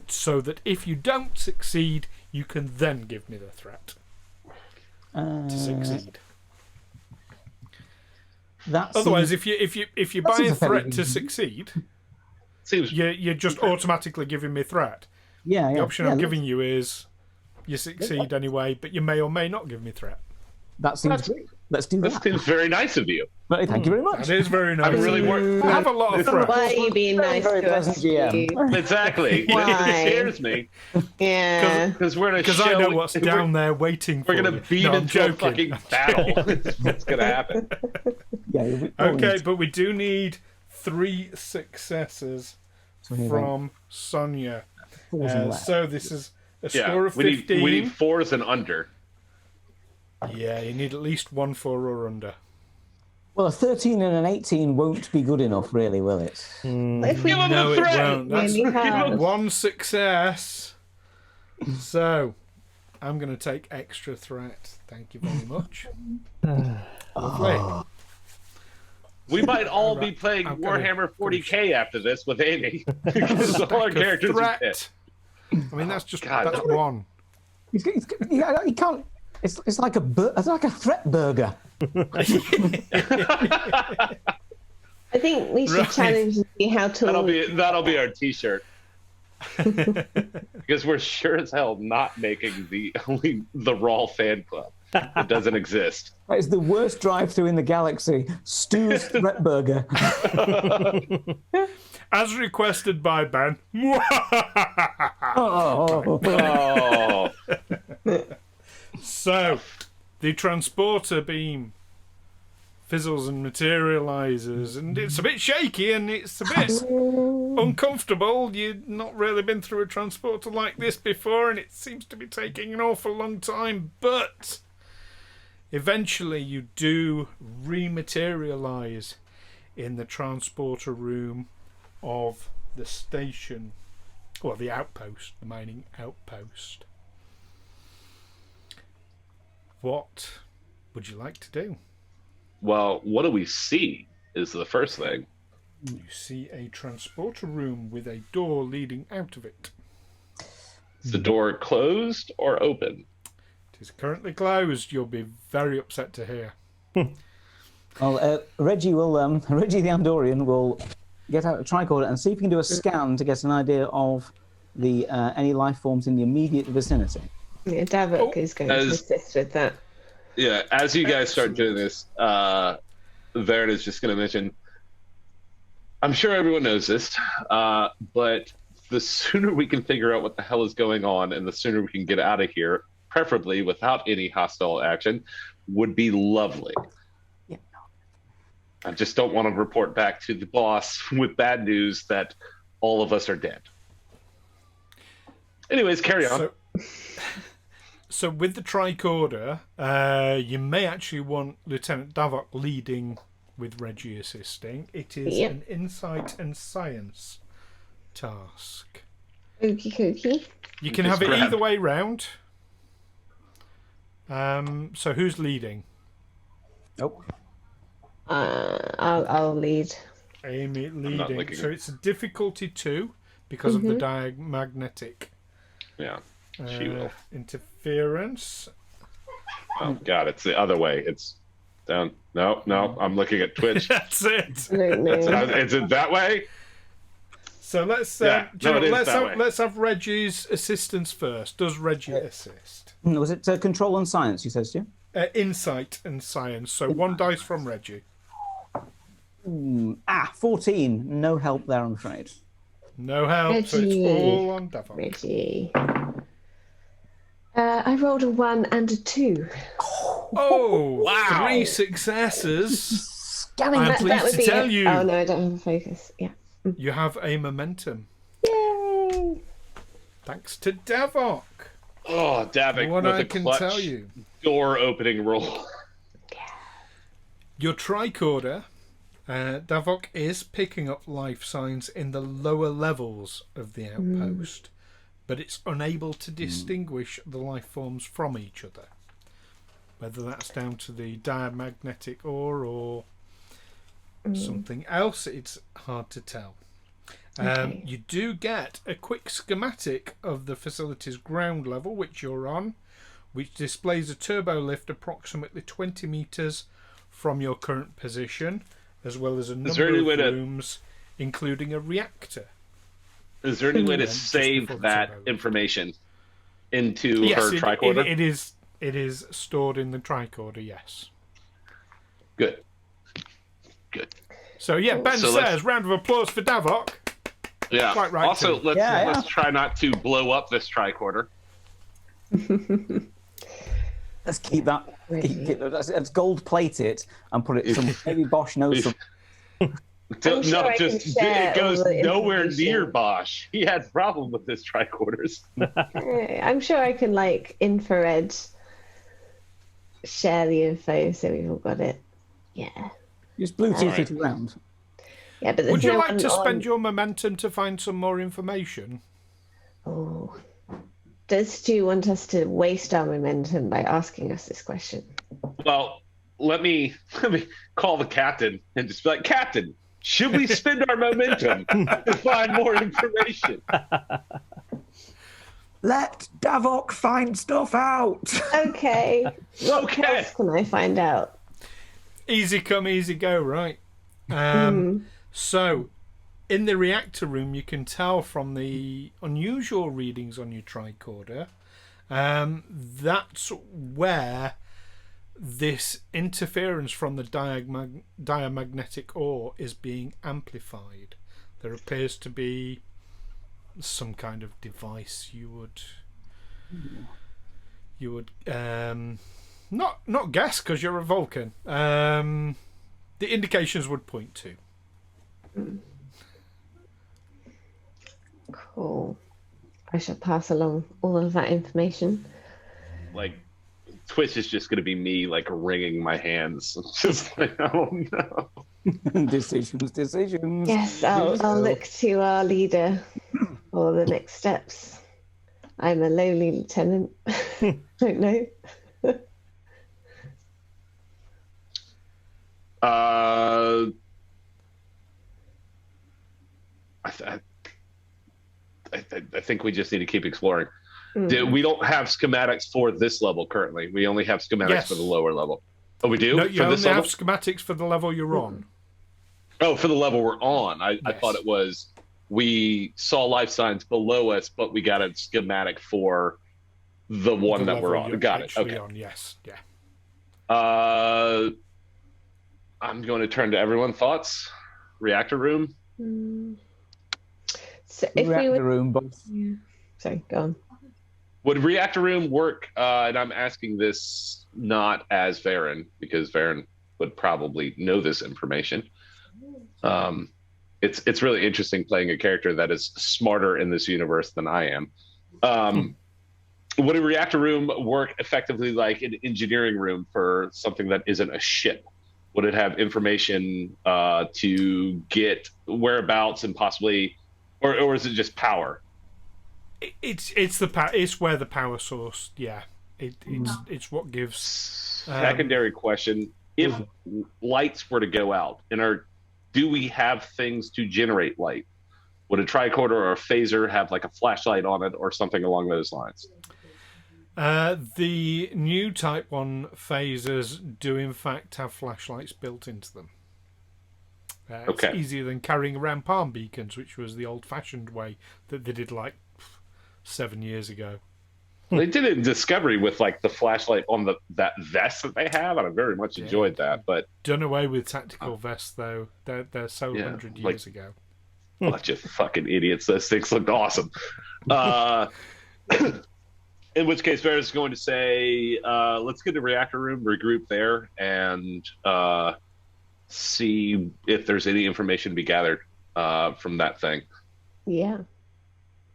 S1: so that if you don't succeed, you can then give me the threat to succeed. Otherwise, if you buy a threat to succeed, you're just automatically giving me threat.
S2: Yeah.
S1: The option I'm giving you is you succeed anyway, but you may or may not give me threat.
S2: That seems great. Let's do that.
S3: That seems very nice of you.
S2: Right, thank you very much.
S1: That is very nice.
S3: I'm really
S1: I have a lot of threat.
S5: Why are you being nice to us?
S3: Exactly.
S5: Why?
S3: It scares me.
S5: Yeah.
S3: Because we're gonna
S1: Because I know what's down there waiting for
S3: We're gonna
S1: you.
S3: beam
S1: I'm
S3: into a
S1: joking.
S3: fucking battle. What's gonna happen?
S1: Okay, but we do need 3 successes from Sonia. So this is a score of 15.
S3: We need 4s and under.
S1: Yeah, you need at least 1 4 or under.
S2: Well, a 13 and an 18 won't be good enough, really, will it?
S5: If we
S3: Give him
S1: No,
S3: a
S1: it
S3: threat.
S1: won't. That's
S5: really hard.
S1: 1 success. So, I'm going to take extra threat. Thank you very much. Lovely.
S3: We might all be playing
S1: I'm gonna-
S3: Warhammer 40k after this with Amy. Because all our characters are dead.
S1: Threat. I mean, that's just
S3: God,
S1: that's
S3: no.
S1: 1.
S2: He can't. It's like a threat burger.
S5: I think we should challenge and see how tall.
S3: That'll be our T-shirt. Because we're sure as hell not making the Wraal fan club. It doesn't exist.
S2: It's the worst drive-through in the galaxy. Stu's threat burger.
S1: As requested by Ben.
S3: Oh.
S1: So, the transporter beam fizzles and materializes, and it's a bit shaky and it's a bit uncomfortable. You've not really been through a transporter like this before, and it seems to be taking an awful long time, but eventually you do rematerialize in the transporter room of the station, or the outpost, the mining outpost. What would you like to do?
S3: Well, what do we see is the first thing.
S1: You see a transporter room with a door leading out of it.
S3: Is the door closed or open?
S1: It is currently closed. You'll be very upset to hear.
S2: Well, Reggie the Andorian will get out a tricorder and see if he can do a scan to get an idea of the any life forms in the immediate vicinity.
S5: Yeah, Davok is going to assist with that.
S3: Yeah, as you guys start doing this, Varren is just going to mention, I'm sure everyone knows this, but the sooner we can figure out what the hell is going on and the sooner we can get out of here, preferably without any hostile action, would be lovely.
S2: Yeah.
S3: I just don't want to report back to the boss with bad news that all of us are dead. Anyways, carry on.
S1: So with the tricorder, you may actually want Lieutenant Davok leading with Reggie assisting. It is an insight and science task.
S5: Okie dokie.
S1: You can have it either way round. So who's leading?
S2: Nope.
S5: I'll lead.
S1: Amy leading. So it's a difficulty 2 because of the diamagnetic.
S3: Yeah. She will.
S1: Interference.
S3: Oh God, it's the other way. It's down. No, I'm looking at Twitch.
S1: That's it.
S3: Is it that way?
S1: So let's let's have Reggie's assistance first. Does Reggie assist?
S2: Was it control and science, you said, Stu?
S1: Insight and science. So 1 dice from Reggie.
S2: 14. No help there, I'm afraid.
S1: No help, so it's all on Davok.
S5: Reggie. I rolled a 1 and a 2.
S1: Oh,
S3: wow.
S1: 3 successes.
S2: Scanning
S1: I'm
S2: that.
S1: pleased
S5: would
S1: to
S5: be
S1: tell you.
S5: Oh no, I don't have a focus. Yeah.
S1: You have a momentum.
S5: Yay!
S1: Thanks to Davok.
S3: Oh, Davok,
S1: What
S3: with
S1: I
S3: a
S1: can
S3: clutch
S1: tell you.
S3: door opening roll.
S1: Your tricorder, Davok, is picking up life signs in the lower levels of the outpost, but it's unable to distinguish the life forms from each other. Whether that's down to the diamagnetic ore or something else, it's hard to tell.
S5: Okay.
S1: You do get a quick schematic of the facility's ground level, which you're on, which displays a turbo lift approximately 20 metres from your current position, as well as a number of rooms, including a reactor.
S3: Is there any way to save that information into her tricorder?
S1: It is stored in the tricorder, yes.
S3: Good.
S1: So yeah, Ben says, round of applause for Davok.
S3: Yeah.
S1: Quite right.
S3: Also, let's try not to blow up this tricorder.
S2: Let's keep that. Let's gold plate it and put it. Maybe Bosh knows some.
S3: It goes nowhere near Bosh. He had a problem with his tricorders.
S5: I'm sure I can infrared share the info so we've all got it. Yeah.
S2: Just Bluetooth it around.
S5: Yeah, but
S1: would you like to spend your momentum to find some more information?
S5: Oh. Does Stu want us to waste our momentum by asking us this question?
S3: Well, let me call the captain and just be like, Captain, should we spend our momentum to find more information?
S6: Let Davok find stuff out.
S5: Okay. What else can I find out?
S1: Easy come, easy go, right? So, in the reactor room, you can tell from the unusual readings on your tricorder, that's where this interference from the diamagnetic ore is being amplified. There appears to be some kind of device you would not guess because you're a Vulcan. The indications would point to.
S5: Cool. I shall pass along all of that information.
S3: Twitch is just going to be me wringing my hands, just like, oh no.
S2: Decisions.
S5: Yes, I'll look to our leader for the next steps. I'm a lowly lieutenant. Don't know.
S3: I think we just need to keep exploring. We don't have schematics for this level currently. We only have schematics for the lower level. Oh, we do?
S1: No, you only
S3: level?
S1: have schematics for the level you're on.
S3: Oh, for the level we're on. I thought it was we saw life signs below us, but we got a schematic for the one that we're on. Got it. Okay.
S1: On, yes. Yeah.
S3: I'm going to turn to everyone. Thoughts? Reactor room?
S5: So if
S2: Reactor room, both.
S5: Yeah. Sorry, go on.
S3: Would reactor room work? And I'm asking this not as Varren, because Varren would probably know this information. It's really interesting playing a character that is smarter in this universe than I am. Would a reactor room work effectively like an engineering room for something that isn't a ship? Would it have information to get whereabouts and possibly, or is it just power?
S1: It's where the power source. Yeah, it's what gives.
S3: Secondary question: if lights were to go out, do we have things to generate light? Would a tricorder or a phaser have like a flashlight on it or something along those lines?
S1: The new Type 1 phasers do in fact have flashlights built into them. It's easier than carrying around palm beacons, which was the old-fashioned way that they did like 7 years ago.
S3: They did it in Discovery with like the flashlight on that vest that they have, and I very much enjoyed that. But
S1: done away with tactical vests, though. They're so 100 years ago.
S3: Bunch of fucking idiots. Those things looked awesome. In which case, Varren's going to say, let's get to the reactor room, regroup there, and see if there's any information to be gathered from that thing.
S5: Yeah.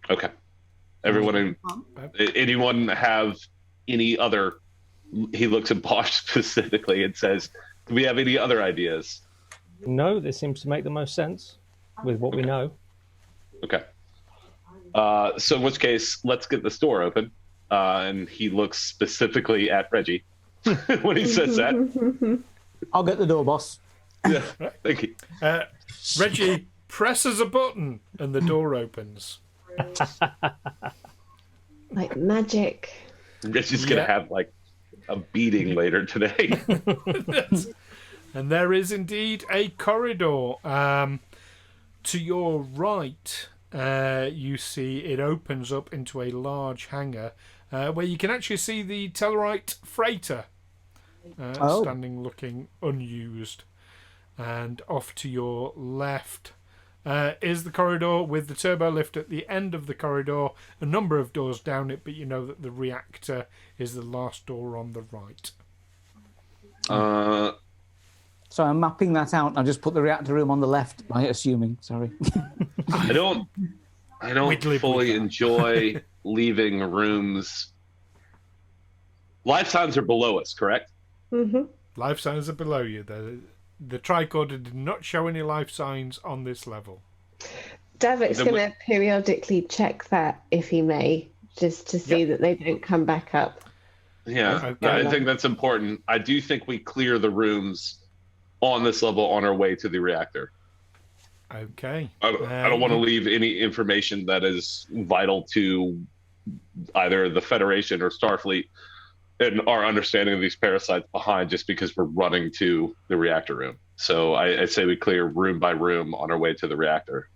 S3: Okay. Everyone, anyone have any other? He looks at Bosh specifically and says, "Do we have any other ideas?"
S4: No, this seems to make the most sense with what we know.
S3: Okay. So in which case, let's get this door open. And he looks specifically at Reggie when he says that.
S2: I'll get the door, boss.
S3: Yeah, thank you.
S1: Reggie presses a button and the door opens.
S5: Like magic.
S3: Reggie's going to have like a beating later today.
S1: And there is indeed a corridor. To your right, you see it opens up into a large hangar where you can actually see the Tellarite freighter standing looking unused. And off to your left is the corridor with the turbo lift at the end of the corridor, a number of doors down it, but you know that the reactor is the last door on the right.
S2: So I'm mapping that out. I'll just put the reactor room on the left, by assuming. Sorry.
S3: I don't fully enjoy leaving rooms. Life signs are below us, correct?
S5: Mm-hmm.
S1: Life signs are below you. The tricorder did not show any life signs on this level.
S5: Davok's going to periodically check that, if he may, just to see that they don't come back up.
S3: Yeah, I think that's important. I do think we clear the rooms on this level on our way to the reactor.
S1: Okay.
S3: I don't want to leave any information that is vital to either the Federation or Starfleet and our understanding of these parasites behind just because we're running to the reactor room. So I say we clear room by room on our way to the reactor.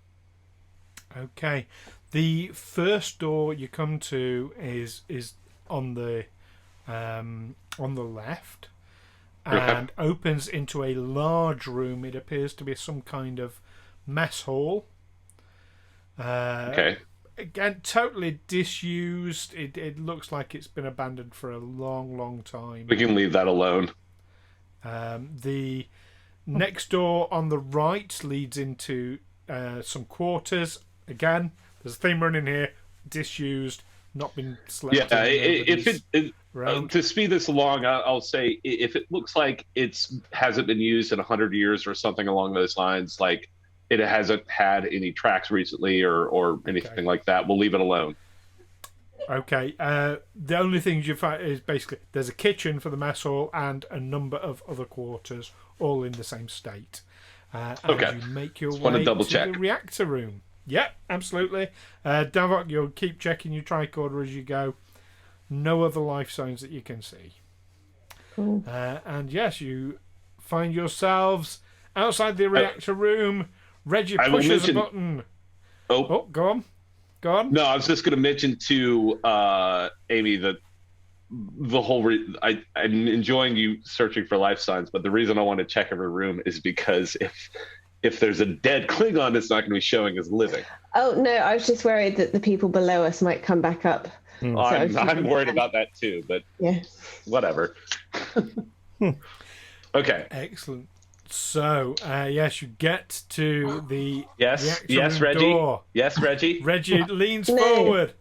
S1: Okay. The first door you come to is on the left and opens into a large room. It appears to be some kind of mess hall.
S3: Okay.
S1: Again, totally disused. It looks like it's been abandoned for a long, long time.
S3: We can leave that alone.
S1: The next door on the right leads into some quarters. Again, there's a theme running here. Disused, not been slept in.
S3: To speed this along, I'll say if it looks like it hasn't been used in 100 years or something along those lines, like it hasn't had any tracks recently or anything like that, we'll leave it alone.
S1: Okay. The only things you find is basically there's a kitchen for the mess hall and a number of other quarters, all in the same state. And you make your way to the reactor room. Yeah, absolutely. Davok, you'll keep checking your tricorder as you go. No other life signs that you can see.
S5: Cool.
S1: And yes, you find yourselves outside the reactor room. Reggie pushes a button. Oh, go on. Go on.
S3: No, I was just going to mention to Amy that the whole I'm enjoying you searching for life signs, but the reason I want to check every room is because if there's a dead Klingon, it's not going to be showing as living.
S5: Oh no, I was just worried that the people below us might come back up.
S3: So I'm worried about that too, but whatever. Okay.
S1: Excellent. So, yes, you get to the
S3: reactor Reggie.
S1: Door.
S3: Yes, Reggie.
S1: Reggie leans forward,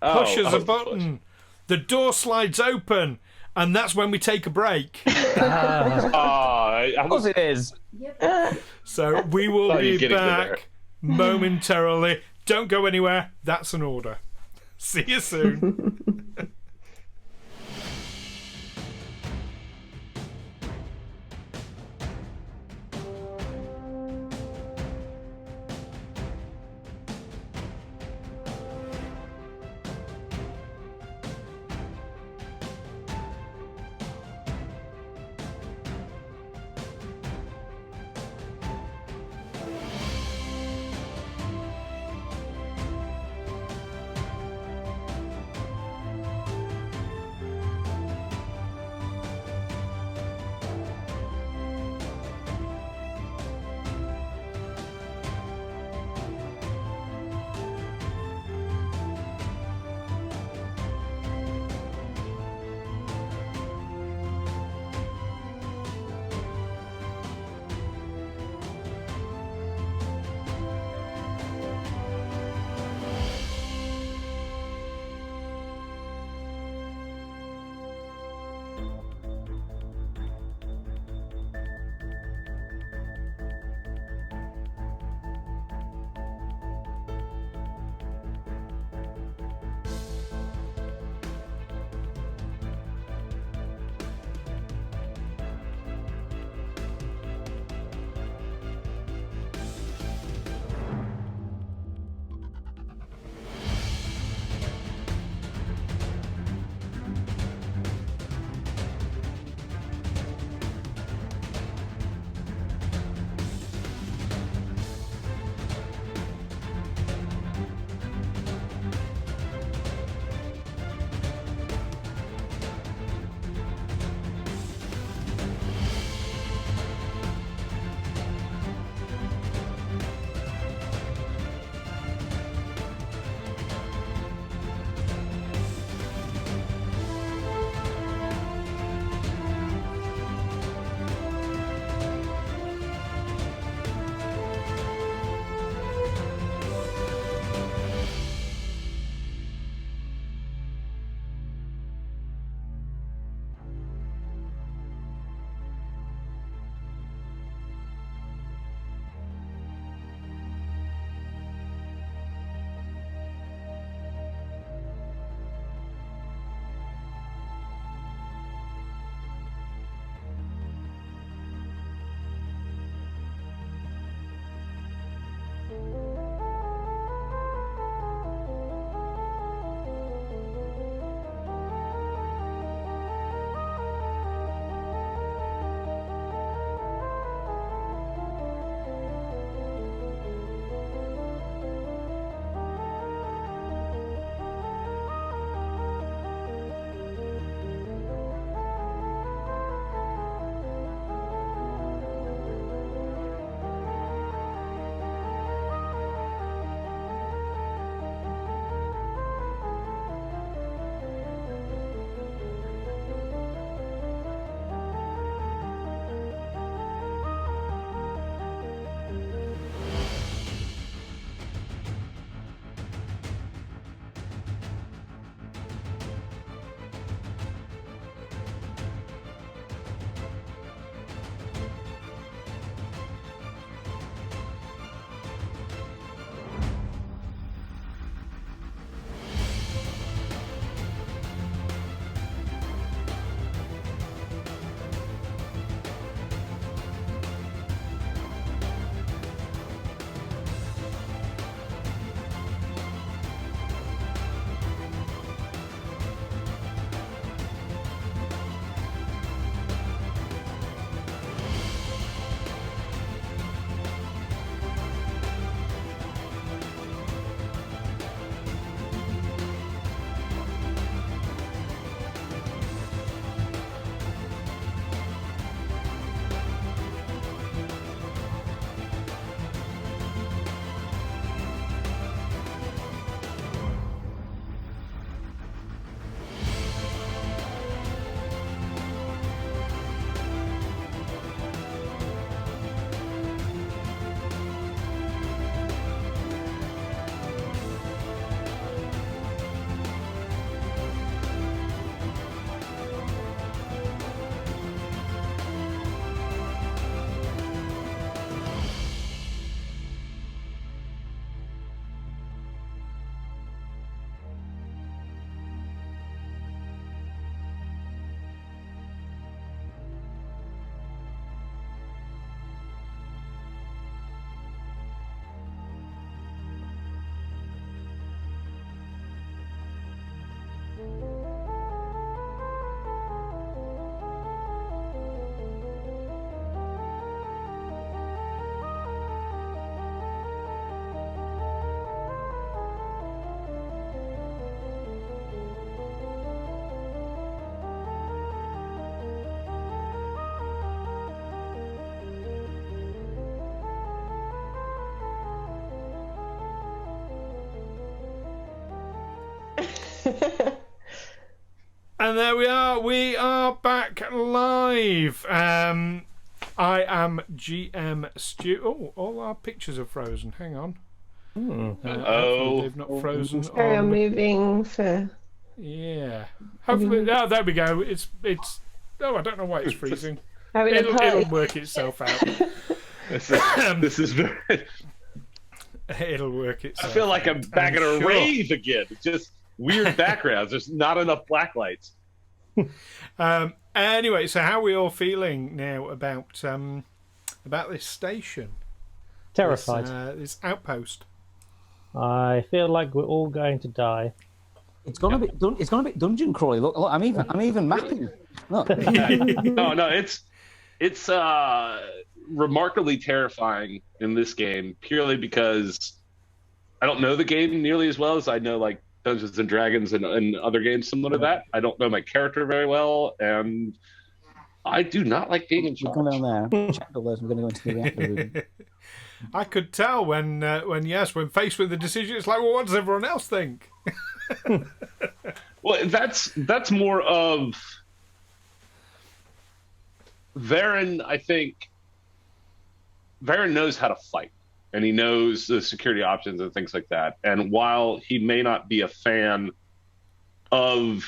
S1: pushes a button. The door slides open, and that's when we take a break.
S2: Of course it is.
S1: So we will be back momentarily. Don't go anywhere. That's an order. See you soon. And there we are. We are back live. I am GM Stu. Oh, all our pictures are frozen. Hang on. Hopefully they've not frozen.
S5: Carry on moving for.
S1: Yeah. Hopefully. Oh, there we go. It's. Oh, I don't know why it's freezing. It'll work itself out.
S3: This is very.
S1: It'll work itself.
S3: I feel like I'm back at a rave again. It's just weird backgrounds. There's not enough blacklights.
S1: Anyway, so how are we all feeling now about this station?
S4: Terrified.
S1: This outpost.
S4: I feel like we're all going to die.
S2: It's gone a bit. It's gone a bit dungeon crawly. Look, I'm even mapping. Look.
S3: No, it's remarkably terrifying in this game, purely because I don't know the game nearly as well as I know like Dungeons and Dragons and other games similar to that. I don't know my character very well, and I do not like being in charge.
S2: We're going down there. Check all those. We're going to go into the reactor room.
S1: I could tell when faced with the decision, it's like, well, what does everyone else think?
S3: Well, that's more of Varren. I think Varren knows how to fight, and he knows the security options and things like that. And while he may not be a fan of,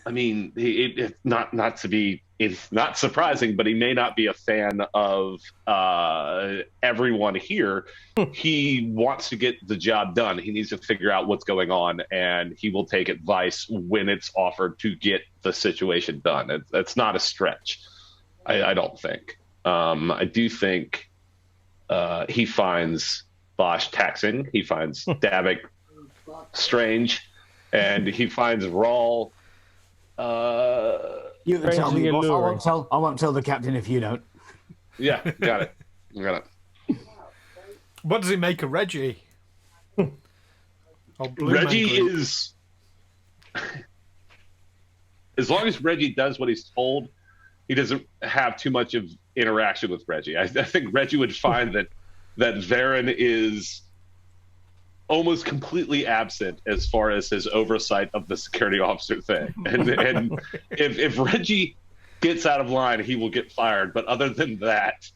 S3: I mean, it's not surprising, but he may not be a fan of everyone here. He wants to get the job done. He needs to figure out what's going on, and he will take advice when it's offered to get the situation done. It's not a stretch, I don't think. I do think he finds Bosh taxing. He finds Davok strange, and he finds Wraal.
S2: You can tell me, boss. I won't tell the captain if you don't.
S3: Yeah, got it.
S1: What does he make of Reggie?
S3: Reggie is, as long as Reggie does what he's told, he doesn't have too much of interaction with Reggie. I think Reggie would find that Varren is almost completely absent as far as his oversight of the security officer thing. And if Reggie gets out of line, he will get fired. But other than that,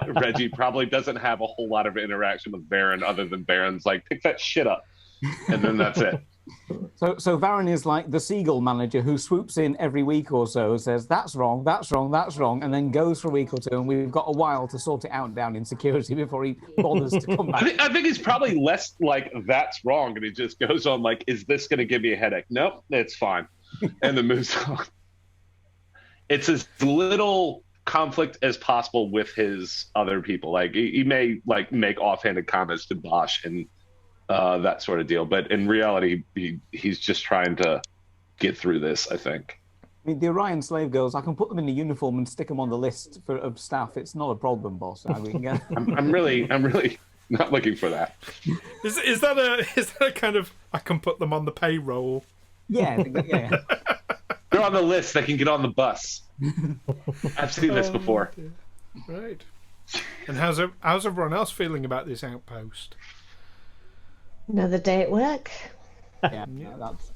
S3: Reggie probably doesn't have a whole lot of interaction with Varren, other than Varren's like, pick that shit up. And then that's it.
S2: So Varren is like the seagull manager who swoops in every week or so, says, that's wrong, and then goes for a week or two, and we've got a while to sort it out down in security before he bothers to come back.
S3: I think he's probably less like, that's wrong, and he just goes on like, is this going to give me a headache? Nope, it's fine. And then moves on. It's as little conflict as possible with his other people. Like, he may like make offhanded comments to Bosh and that sort of deal, but in reality, he's just trying to get through this, I think.
S2: I mean, the Orion slave girls, I can put them in a uniform and stick them on the list of staff. It's not a problem, boss.
S3: I'm really not looking for that.
S1: Is that a kind of, I can put them on the payroll?
S2: Yeah.
S3: They're on the list. They can get on the bus. I've seen this before.
S1: Right. And how's everyone else feeling about this outpost?
S5: Another day at work.
S2: Yeah, that's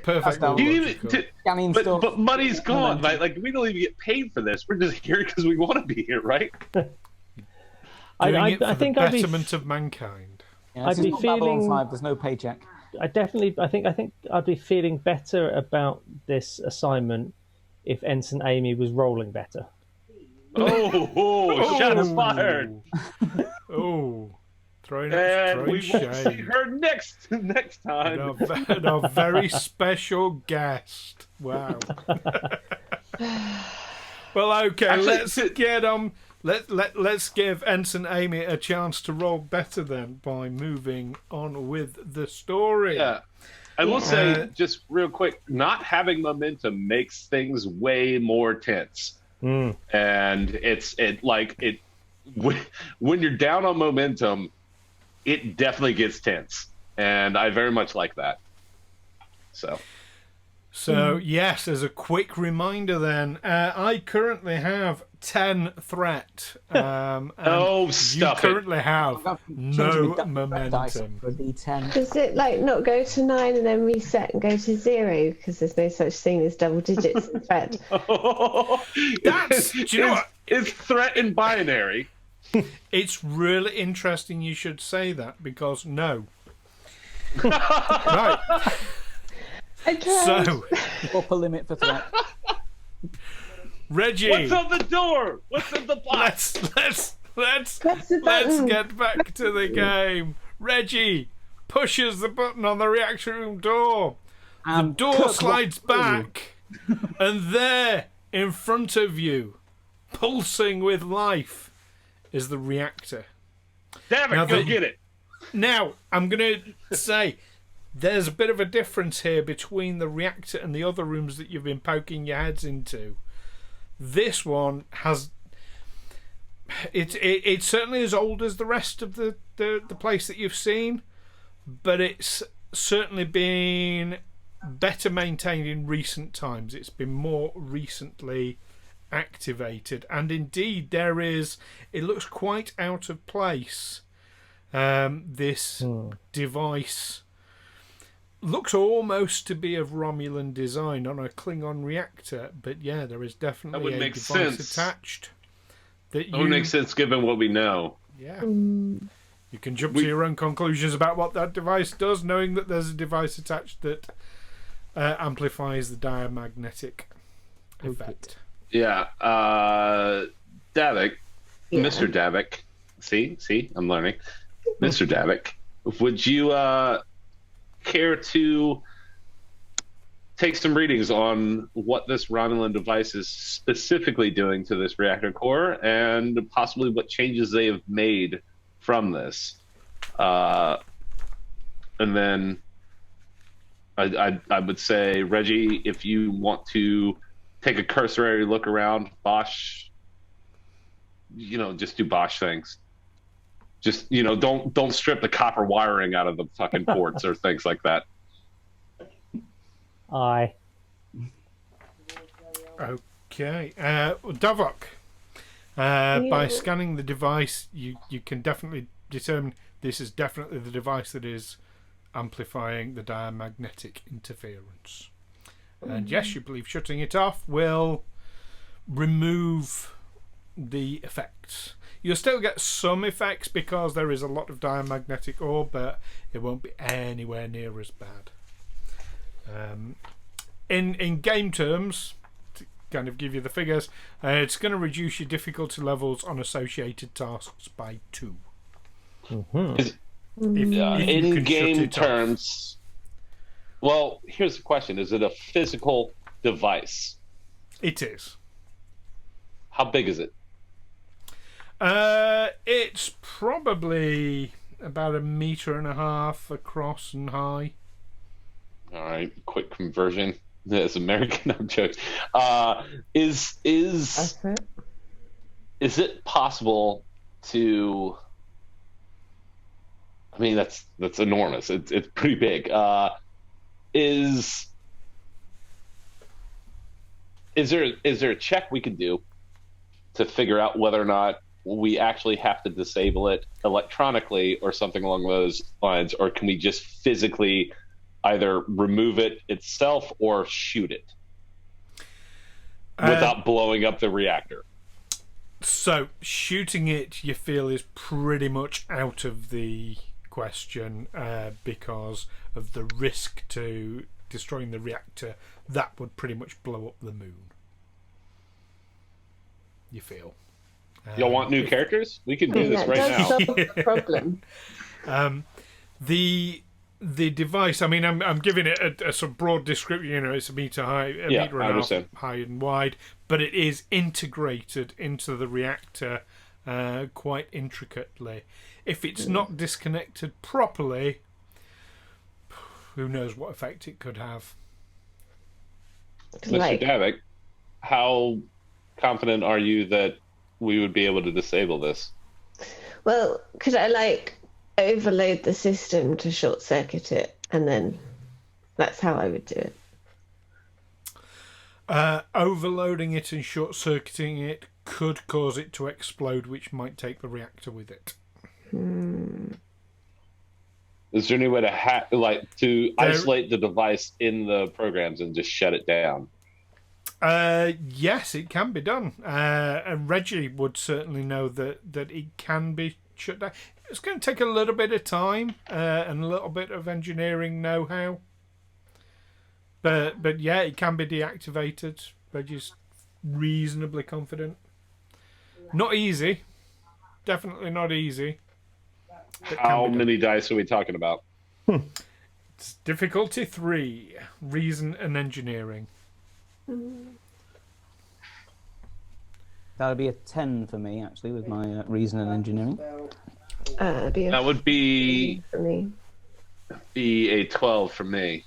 S1: perfect.
S3: But money's gone. Like we don't even get paid for this. We're just here because we want to be here, right?
S1: I think the betterment of mankind.
S2: Yeah, I'd be feeling 5, there's no paycheck.
S4: I think I'd be feeling better about this assignment if Ensign Amy was rolling better.
S3: Shots fired.
S1: And
S3: we will see her next time.
S1: And our very special guest. Wow. Well, okay, actually, let's get on. Let's give Ensign Amy a chance to roll better then by moving on with the story.
S3: Yeah, I will say just real quick, not having momentum makes things way more tense. And when you're down on momentum, it definitely gets tense, and I very much like that. So
S1: yes, as a quick reminder then, I currently have 10 threat. And
S3: Oh,
S1: you
S3: stuff it.
S1: currently have no
S2: Dice
S1: momentum.
S2: for a D10.
S5: Does it not go to 9 and then reset and go to 0 because there's no such thing as double digits in threat?
S1: That's, do you know what?
S3: Is threat in binary?
S1: It's really interesting you should say that, because no. Right.
S5: I tried.
S1: So,
S2: Upper limit for threat.
S1: Reggie,
S3: What's on the door? What's in the box?
S1: let's
S5: the button.
S1: get back to the game. Reggie pushes the button on the reactor room door. The door slides back, and there, in front of you, pulsing with life, is the reactor.
S3: Damn it,
S1: Now,
S3: go get it.
S1: Now, I'm going to say there's a bit of a difference here between the reactor and the other rooms that you've been poking your heads into. This one has... It's certainly as old as the rest of the place that you've seen, but it's certainly been better maintained in recent times. It's been more recently activated, and indeed it looks quite out of place. This device looks almost to be of Romulan design on a Klingon reactor, but yeah, there is definitely a device attached. That
S3: would make sense given what we know.
S1: Yeah. You can jump to your own conclusions about what that device does, knowing that there's a device attached that amplifies the diamagnetic effect.
S3: Yeah. Davok,
S5: Yeah.
S3: Mr. Davok. See, I'm learning. Mr. Davok, would you care to take some readings on what this Romulan device is specifically doing to this reactor core, and possibly what changes they have made from this? And then I would say, Reggie, if you want to take a cursory look around, Bosh, just do Bosh things. Just, don't strip the copper wiring out of the fucking ports or things like that.
S4: Aye.
S1: Okay. Davok, by scanning the device, you can definitely determine this is definitely the device that is amplifying the diamagnetic interference. And yes, you believe shutting it off will remove the effects. You'll still get some effects because there is a lot of diamagnetic ore, but it won't be anywhere near as bad. In game terms, to kind of give you the figures, it's going to reduce your difficulty levels on associated tasks by 2. If you
S3: In
S1: can
S3: game
S1: shut it
S3: terms, well, here's the question: is it a physical device?
S1: It is.
S3: How big is it?
S1: It's probably about 1.5 meters across and high.
S3: All right, quick conversion. That's American. I'm joking. Is it possible to? I mean, that's enormous. It's pretty big. Is there a check we can do to figure out whether or not we actually have to disable it electronically or something along those lines, or can we just physically either remove it itself or shoot it without blowing up the reactor?
S1: So shooting it, you feel, is pretty much out of the question because of the risk to destroying the reactor. That would pretty much blow up the moon, you feel.
S3: Y'all want new characters? We can do this right now.
S5: Solve the problem.
S1: The device, I mean, I'm giving it a sort of broad description. It's 1 meter high, a meter and a half high and wide, but it is integrated into the reactor quite intricately. If it's not disconnected properly, who knows what effect it could have.
S3: Mr. Davok, how confident are you that we would be able to disable this?
S5: Well, could I overload the system to short circuit it, and then that's how I would do it.
S1: Overloading it and short circuiting it could cause it to explode, which might take the reactor with it.
S3: Is there any way to isolate the device in the programs and just shut it down?
S1: Yes, it can be done. And Reggie would certainly know that it can be shut down. It's going to take a little bit of time and a little bit of engineering know-how. But yeah, it can be deactivated. Reggie's reasonably confident. Not easy. Definitely not easy.
S3: How many dice are we talking about?
S1: It's difficulty 3. Reason and engineering.
S2: That would be a 10 for me, actually, with my reason and engineering.
S3: That would be
S5: for me.
S3: be a 12 for me.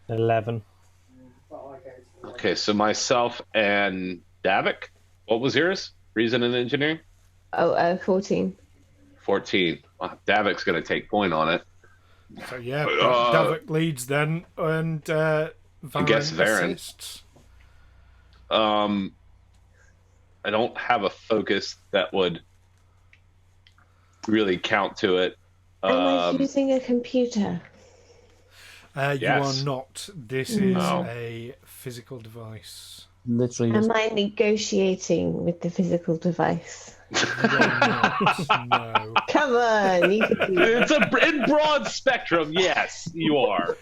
S4: 11.
S3: Okay, so myself and Davok. What was yours? Reason and engineering?
S5: 14.
S3: 14. Wow, Davok's going to take point on it.
S1: So yeah, Davok leads then, and Varren
S3: Varren
S1: assists.
S3: I don't have a focus that would really count to it.
S5: Am I using a computer?
S3: Yes.
S1: You are not. This is a physical device.
S2: Literally just...
S5: Am I negotiating with the physical device?
S1: You are not, no.
S5: Come on, you can do that.
S3: It's in broad spectrum. Yes, you are.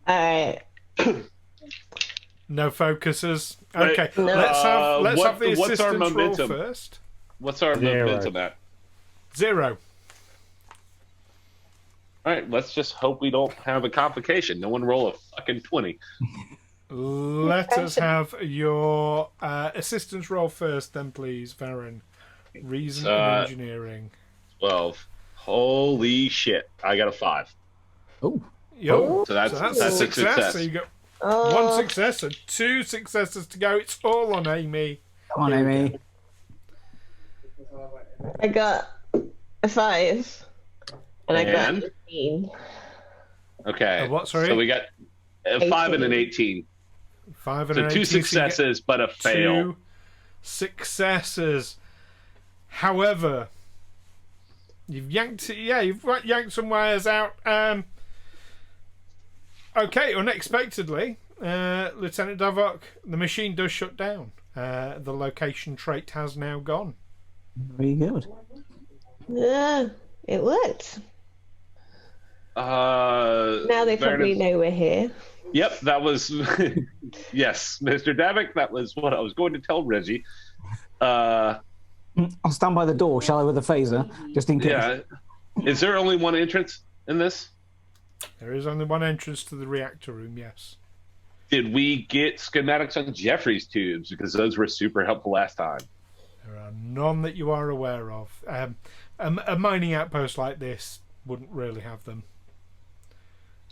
S5: All right.
S1: No focuses. Okay,
S5: No.
S1: let's have the
S3: what's our
S1: assistance roll
S3: momentum?
S1: first.
S3: What's our
S4: 0.
S3: momentum at?
S1: 0.
S3: All right, let's just hope we don't have a complication. No one roll a fucking 20.
S1: Let us have your assistance roll first, then, please, Varren. Reason and engineering.
S3: 12. Holy shit! I got a 5.
S2: Oh.
S1: Yo,
S3: So that's
S1: a
S3: a success.
S1: So you got
S5: Oh,
S1: 1 success and 2 successes to go. It's all on Amy.
S2: Come on, Amy.
S5: I got a 5. And I got
S3: And?
S5: 18.
S3: Okay.
S1: What, sorry?
S3: So we got a 5 and an 18.
S1: 5 and
S3: So
S1: an
S3: 2
S1: 18, so you get
S3: successes, but a fail.
S1: 2 successes. However, you've yanked some wires out. Okay, unexpectedly, Lieutenant Davok, the machine does shut down. The location trait has now gone.
S2: Very good.
S5: Yeah, it worked. Now they probably know we're here.
S3: Yep, that was... yes, Mr. Davok, that was what I was going to tell Reggie.
S2: I'll stand by the door, shall I, with a phaser, just in case.
S3: Yeah. Is there only one entrance in this?
S1: There is only one entrance to the reactor room, yes.
S3: Did we get schematics on Jeffrey's tubes? Because those were super helpful last time.
S1: There are none that you are aware of. A mining outpost like this wouldn't really have them.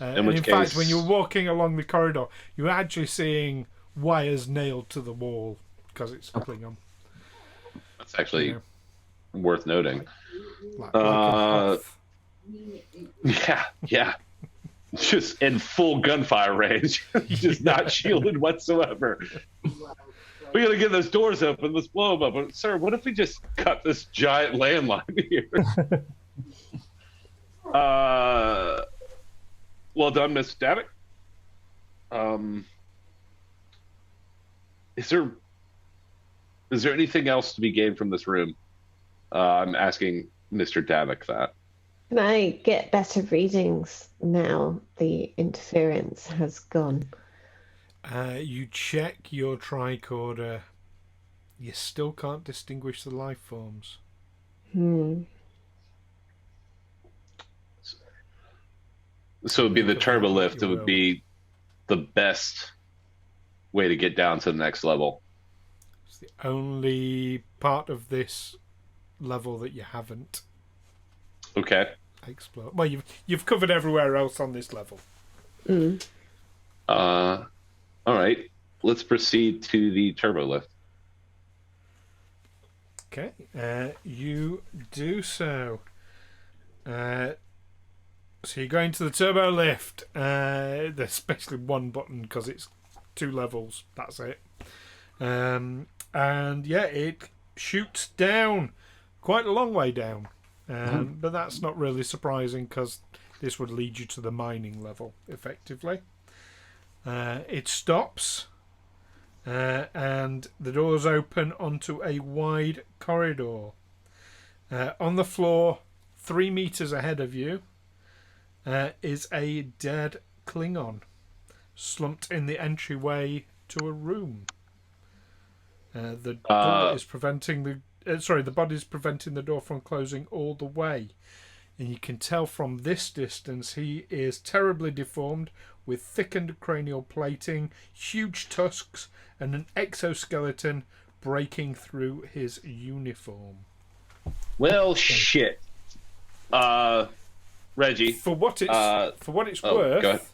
S1: In fact, when you're walking along the corridor, you're actually seeing wires nailed to the wall because it's Klingon.
S3: That's actually worth noting.
S1: Like a huff.
S3: Yeah. Just in full gunfire range. Just not shielded whatsoever. We gotta get those doors open. Let's blow them up. Sir, what if we just cut this giant landline here? Well done, Miss Davok. Is there anything else to be gained from this room? I'm asking Mr. Davok that.
S5: Can I get better readings now the interference has gone?
S1: You check your tricorder. You still can't distinguish the life forms.
S3: So it would be the turbo lift. It would be the best way to get down to the next level.
S1: It's the only part of this level that you haven't explored. Well, you've covered everywhere else on this level.
S3: All right. Let's proceed to the turbo lift.
S1: Okay. You do so. So you're going to the turbo lift. There's basically one button because it's 2 levels. That's it. And yeah, it shoots down quite a long way down. But that's not really surprising because this would lead you to the mining level, effectively. It stops, and the doors open onto a wide corridor. On the floor, 3 meters ahead of you, is a dead Klingon, slumped in the entryway to a room. The door is preventing the body's preventing the door from closing all the way. And you can tell from this distance he is terribly deformed, with thickened cranial plating, huge tusks, and an exoskeleton breaking through his uniform.
S3: Well, shit. Reggie.
S1: For what it's worth,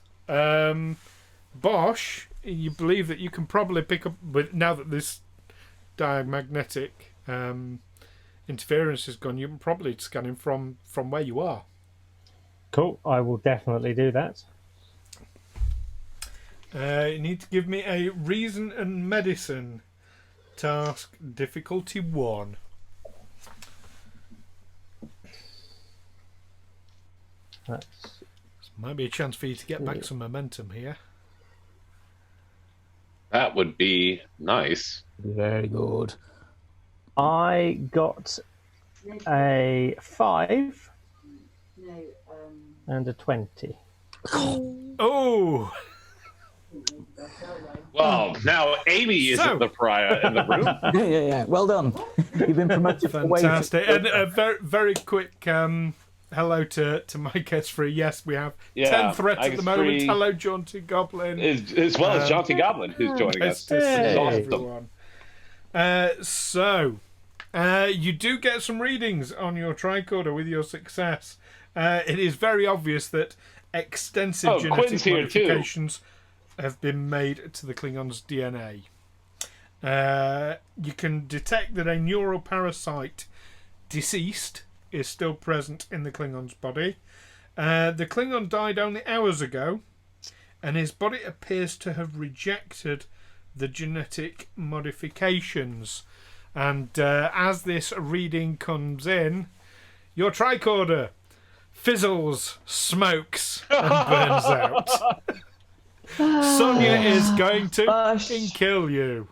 S1: Bosh, you believe that you can probably pick up, now that this diamagnetic interference is gone, you can probably scan him from where you are.
S4: Cool, I will definitely do that.
S1: You need to give me a reason and medicine task, difficulty 1. Might be a chance for you to get back some momentum here.
S3: That would be nice.
S2: Very good.
S4: I got a 5 and a 20.
S1: Oh!
S3: Well, now Amy isn't the pariah in the room.
S2: Yeah. Well done. You've been promoted.
S1: Fantastic. And a very, very quick hello to my guest free. Yes, we have 10 threats at the moment. Hello, Jaunty Goblin.
S3: As well as Jaunty Goblin, who's joining us.
S1: Everyone. So, you do get some readings on your tricorder with your success. It is very obvious that extensive genetic modifications have been made to the Klingon's DNA. You can detect that a neural parasite, deceased, is still present in the Klingon's body. The Klingon died only hours ago, and his body appears to have rejected the genetic modifications. And as this reading comes in, your tricorder fizzles, smokes, and burns out. Sonia is going to fucking kill you.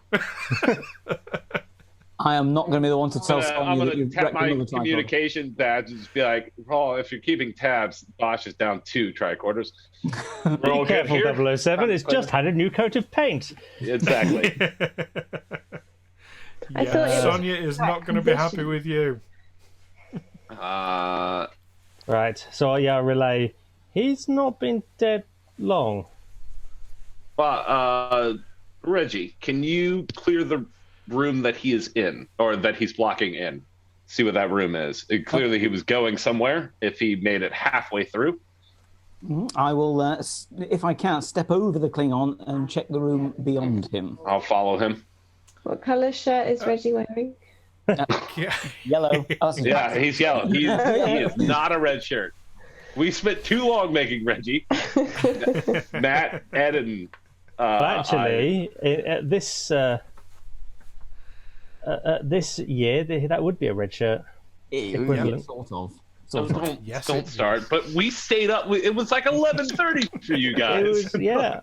S2: I am not going to be the one to tell Sonia
S3: I'm
S2: that
S3: going
S2: you've
S3: to tap
S2: wrecked
S3: my
S2: another tricorder.
S3: communication badge and just be like, "Oh, if you're keeping tabs, Bosh is down 2 tricorders." We're all
S4: Be careful,
S3: good here.
S4: 007. It's just had a new coat of paint.
S3: Exactly.
S5: I thought it was
S1: Sonia is not going to be happy with you.
S4: Right, so yeah, relay. He's not been dead long.
S3: But Reggie, can you clear the room that he is in, or that he's blocking in? See what that room is. Clearly, he was going somewhere. If he made it halfway through,
S2: I will, if I can, step over the Klingon and check the room beyond him.
S3: I'll follow him.
S5: What colour shirt is Reggie wearing?
S2: Yellow.
S3: Yeah, he's yellow. He is not a red shirt. We spent too long making Reggie. Matt, Ed, and
S4: Actually, at this year, that would be a red shirt. Equivalent.
S2: Sort of.
S3: Don't start. But we stayed up. It was like 11:30 for you guys.
S4: It was, yeah.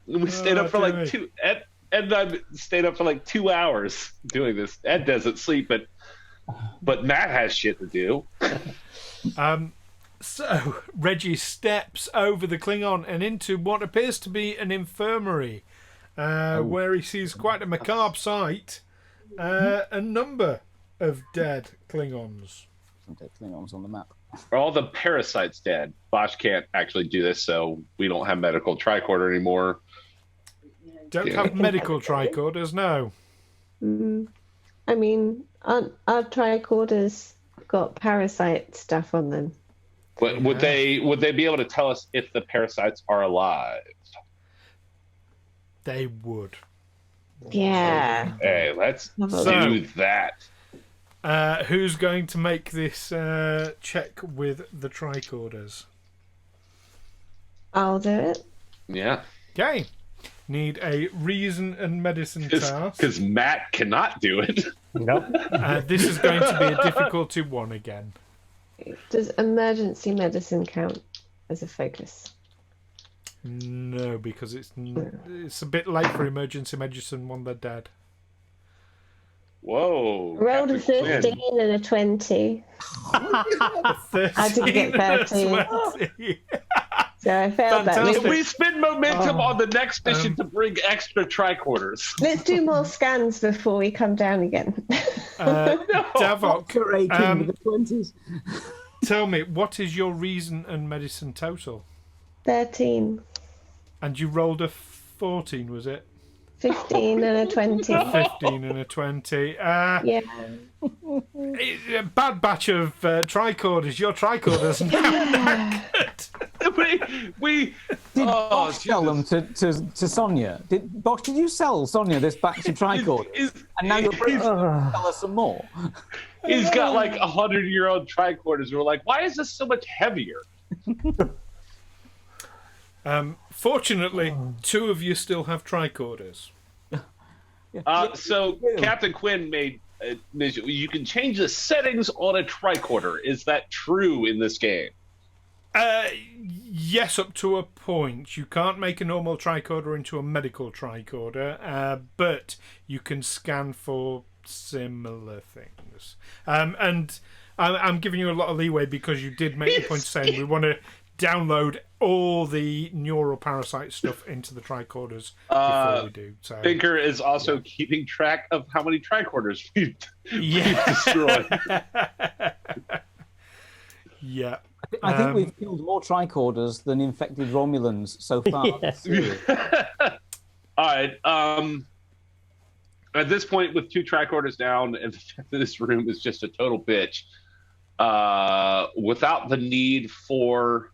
S3: We stayed up for like 2. Ed and I stayed up for like 2 hours doing this. Ed doesn't sleep, but Matt has shit to do.
S1: So Reggie steps over the Klingon and into what appears to be an infirmary, where he sees quite a macabre sight. A number of dead Klingons.
S2: Some dead Klingons on the map.
S3: Are all the parasites dead? Bosh can't actually do this, so we don't have medical tricorder anymore.
S1: Don't have medical tricorders, no.
S5: I mean, our tricorders got parasite stuff on them.
S3: But would they be able to tell us if the parasites are alive?
S1: They would.
S5: Yeah.
S3: Hey, let's do that.
S1: Who's going to make this check with the tricorders?
S5: I'll do it.
S3: Yeah.
S1: Okay. need a reason and medicine task.
S3: Because Matt cannot do it.
S4: Nope.
S1: This is going to be a difficulty 1 again.
S5: Does emergency medicine count as a focus?
S1: No, because it's a bit late for emergency medicine when they're dead.
S3: Whoa.
S5: Rolled a
S3: Captain
S5: 15
S3: Quinn.
S5: and a 20. I didn't get 13. So I failed that.
S1: Fantastic.
S3: Can we spend momentum on the next mission to bring extra tricorders?
S5: Let's do more scans before we come down again.
S1: Davok,
S2: Decorating with the 20s.
S1: tell me, what is your reason and medicine total?
S5: 13,
S1: And you rolled a 14, was it?
S5: 15 and a 20.
S1: 15 and a 20.
S5: Yeah.
S1: A bad batch of tricorders. Your tricorders now.
S3: we
S2: Did Bosh sell them to Sonia? Bosh, did you sell Sonia this batch of tricorders? And now you're bringing tell her some more.
S3: He's got like 100-year-old tricorders. We're like, why is this so much heavier?
S1: Fortunately, 2 of you still have tricorders.
S3: So Captain Quinn made you can change the settings on a tricorder. Is that true in this game?
S1: Yes, up to a point. You can't make a normal tricorder into a medical tricorder, but you can scan for similar things. And I'm giving you a lot of leeway because you did make the point of saying we want to download all the neural parasite stuff into the tricorders before we do. So
S3: Thinker is also keeping track of how many tricorders we've destroyed.
S1: Yeah.
S2: I think we've killed more tricorders than infected Romulans so far.
S3: All right. At this point, with 2 tricorders down, and the fact that this room is just a total bitch, without the need for...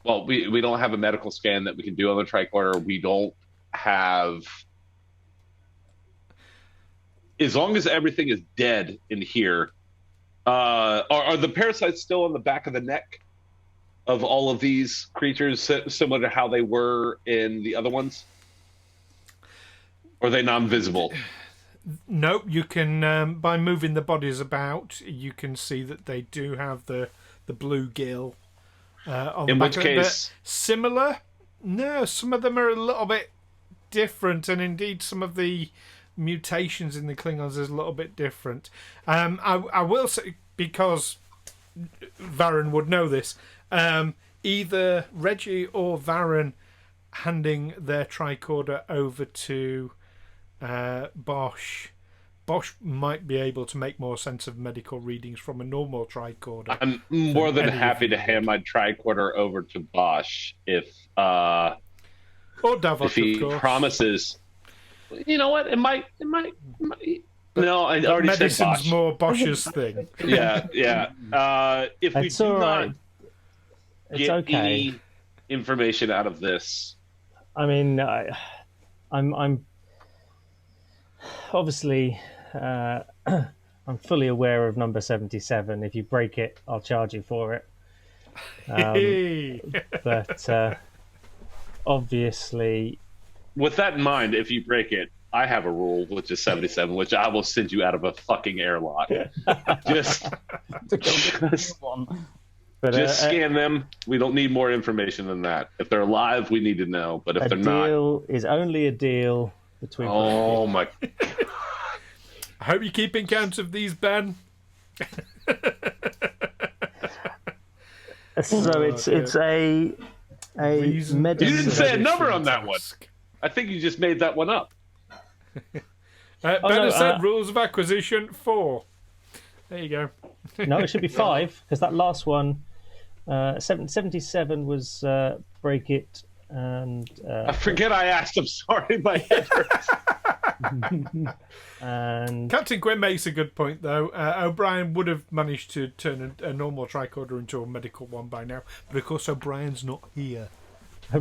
S3: Well, we don't have a medical scan that we can do on the tricorder. We don't have... As long as everything is dead in here, are the parasites still on the back of the neck of all of these creatures, similar to how they were in the other ones? Or are they non-visible?
S1: Nope, you can, by moving the bodies about, you can see that they do have the blue gill on the
S3: In
S1: back
S3: which
S1: of them.
S3: case...
S1: Similar? No, some of them are a little bit different, and indeed some of the mutations in the Klingons is a little bit different. I will say, because Varren would know this, either Reggie or Varren handing their tricorder over to Bosh might be able to make more sense of medical readings from a normal tricorder.
S3: I'm more than happy to hand my tricorder over to Bosh if
S1: or Davok,
S3: he
S1: of course.
S3: promises. You know what? It might. No, I already said
S1: Medicine's
S3: Bosh.
S1: more Bosh's thing.
S3: Yeah. If we
S4: It's
S3: do
S4: all
S3: not
S4: right. It's
S3: get
S4: okay.
S3: any information out of this,
S4: I mean, I'm obviously I'm fully aware of number 77. If you break it, I'll charge you for it. But obviously,
S3: with that in mind, if you break it, I have a rule, which is 77, which I will send you out of a fucking airlock. just scan them. We don't need more information than that. If they're alive, we need to know. But if
S4: a
S3: they're not,
S4: deal is only a deal between.
S3: oh my!
S1: I hope you're keeping count of these, Ben.
S4: So it's a
S1: Reason-
S4: medicine.
S3: You didn't say a number on that one. I think you just made that one up.
S1: Ben
S4: no,
S1: has said rules of acquisition 4. There you go.
S4: No, it should be 5 because that last one, 77 was break it and
S3: I forget I asked. I'm sorry, my head hurts.
S4: and
S1: Captain Quinn makes a good point, though. O'Brien would have managed to turn a normal tricorder into a medical one by now, but of course O'Brien's not here.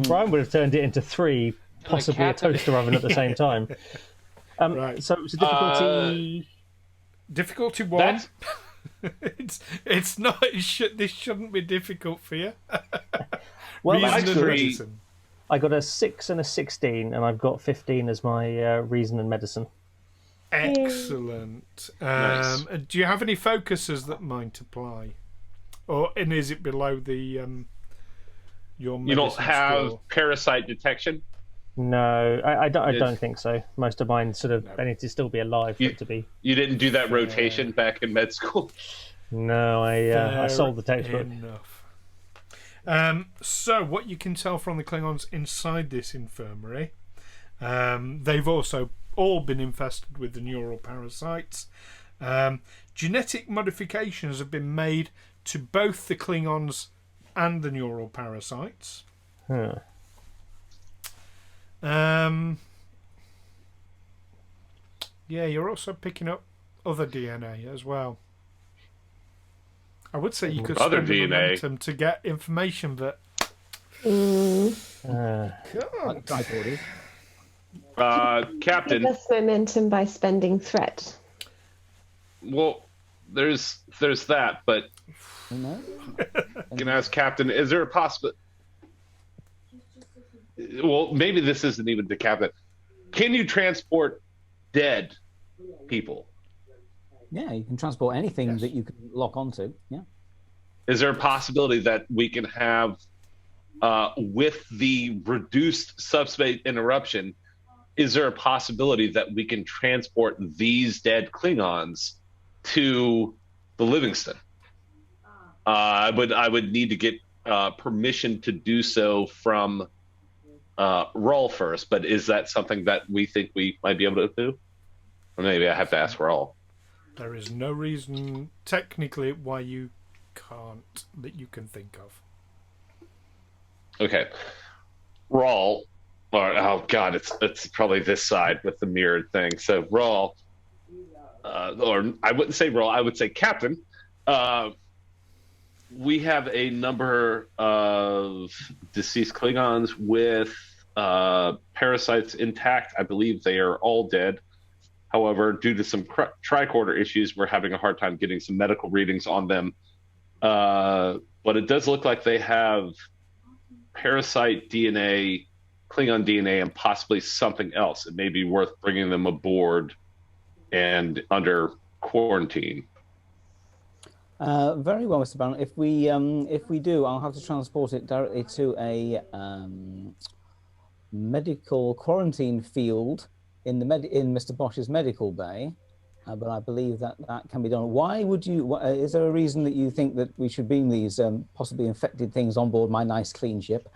S4: Brian would have turned it into 3, possibly a toaster oven at the same time.
S1: Right.
S4: So it was a difficulty.
S1: Difficulty 1. It's not. This shouldn't be difficult for you.
S4: Well,
S1: Reason and
S3: actually,
S1: medicine.
S4: I got a 6 and a 16, and I've got 15 as my reason and medicine.
S1: Excellent.
S3: Nice.
S1: Do you have any focuses that might apply, and is it below the your medicine
S3: You don't have
S1: score?
S3: parasite detection?
S4: No, I don't think so. Most of mine sort of, I need to still be alive for it to be.
S3: You didn't do that rotation back in med school?
S4: No, I sold the textbook.
S1: Enough. So, what you can tell from the Klingons inside this infirmary, they've also all been infested with the neural parasites. Genetic modifications have been made to both the Klingons and the neural parasites.
S4: Huh.
S1: Yeah, you're also picking up other DNA as well. I would say you could
S3: Other
S1: spend the
S3: DNA.
S1: momentum to get information, but
S2: Tricorders.
S3: Captain,
S5: Give us momentum by spending threat.
S3: well, there's that, but
S2: No?
S3: can I ask Captain, is there a possibility? Well, maybe this isn't even the Captain. Can you transport dead people?
S2: Yeah, you can transport anything that you can lock onto. Yeah.
S3: Is there a possibility that we can have, with the reduced subspace interruption, is there a possibility that we can transport these dead Klingons to the Livingston? I would need to get permission to do so from Wraal first, but is that something that we think we might be able to do? Or maybe I have to ask Wraal.
S1: there is no reason technically why you can't that you can think of.
S3: Okay. Wraal, or oh god, it's probably this side with the mirrored thing. So Wraal, or I wouldn't say Wraal, I would say Captain. We have a number of deceased Klingons with parasites intact. I believe they are all dead. However, due to some tricorder issues, we're having a hard time getting some medical readings on them. But it does look like they have parasite DNA, Klingon DNA, and possibly something else. It may be worth bringing them aboard and under quarantine.
S2: Very well, Mr. Barron. If we do, I'll have to transport it directly to a medical quarantine field in Mr. Bosh's medical bay. But I believe that can be done. Why would you? Is there a reason that you think that we should bring these possibly infected things on board my nice clean ship?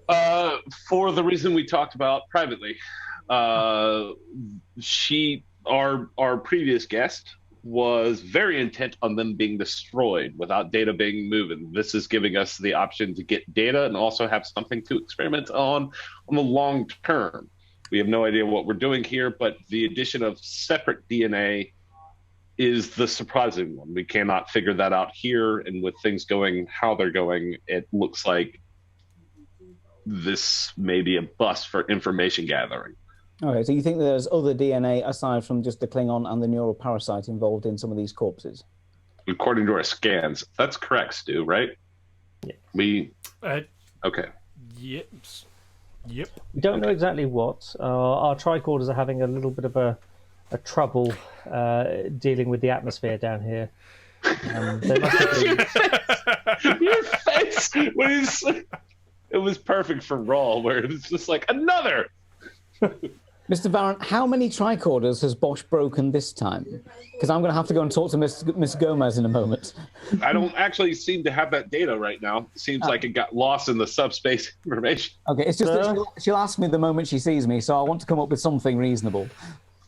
S3: For the reason we talked about privately, our previous guest was very intent on them being destroyed without data being moved. This is giving us the option to get data and also have something to experiment on the long term. We have no idea what we're doing here, but the addition of separate DNA is the surprising one. We cannot figure that out here, and with things going how they're going, it looks like this may be a bust for information gathering.
S2: Okay, so you think there's other DNA aside from just the Klingon and the neural parasite involved in some of these corpses?
S3: According to our scans, that's correct, Stu, right?
S4: Yeah.
S3: Okay.
S1: Yep.
S4: We don't know exactly what. Our tricorders are having a little bit of a trouble dealing with the atmosphere down here. They must have been...
S3: Your face when it was perfect for Wraal, where it was just like another.
S2: Mr. Varren, how many tricorders has Bosh broken this time? Because I'm going to have to go and talk to Miss Gomez in a moment.
S3: I don't actually seem to have that data right now. It seems like it got lost in the subspace information.
S2: Okay, it's just that she'll ask me the moment she sees me, so I want to come up with something reasonable.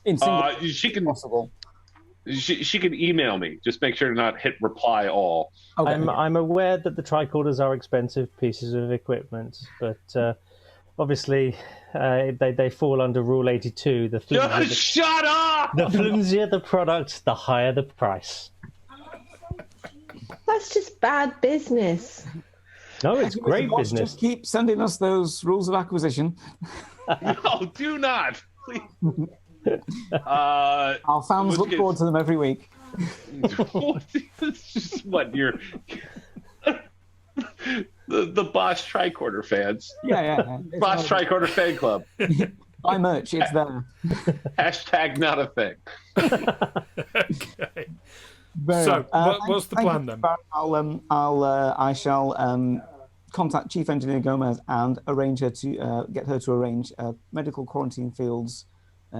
S3: She can
S2: possible.
S3: She can email me. Just make sure to not hit reply all.
S2: Okay.
S4: I'm aware that the tricorders are expensive pieces of equipment, but obviously they fall under Rule 82.
S3: Shut up!
S4: The flimsier the product, the higher the price.
S5: That's just bad business.
S4: No, it's great
S2: Bosh,
S4: business.
S2: Just keep sending us those rules of acquisition.
S3: No, do not. Please.
S2: Our fans look forward to them every week.
S3: It's just what you're. The Bosh Tricorder fans.
S2: Yeah.
S3: Bosh Tricorder fan club.
S2: Buy merch, it's there.
S3: Hashtag not a thing.
S1: Okay. So, what's the plan then?
S2: I shall contact Chief Engineer Gomez and arrange her to get her to arrange medical quarantine fields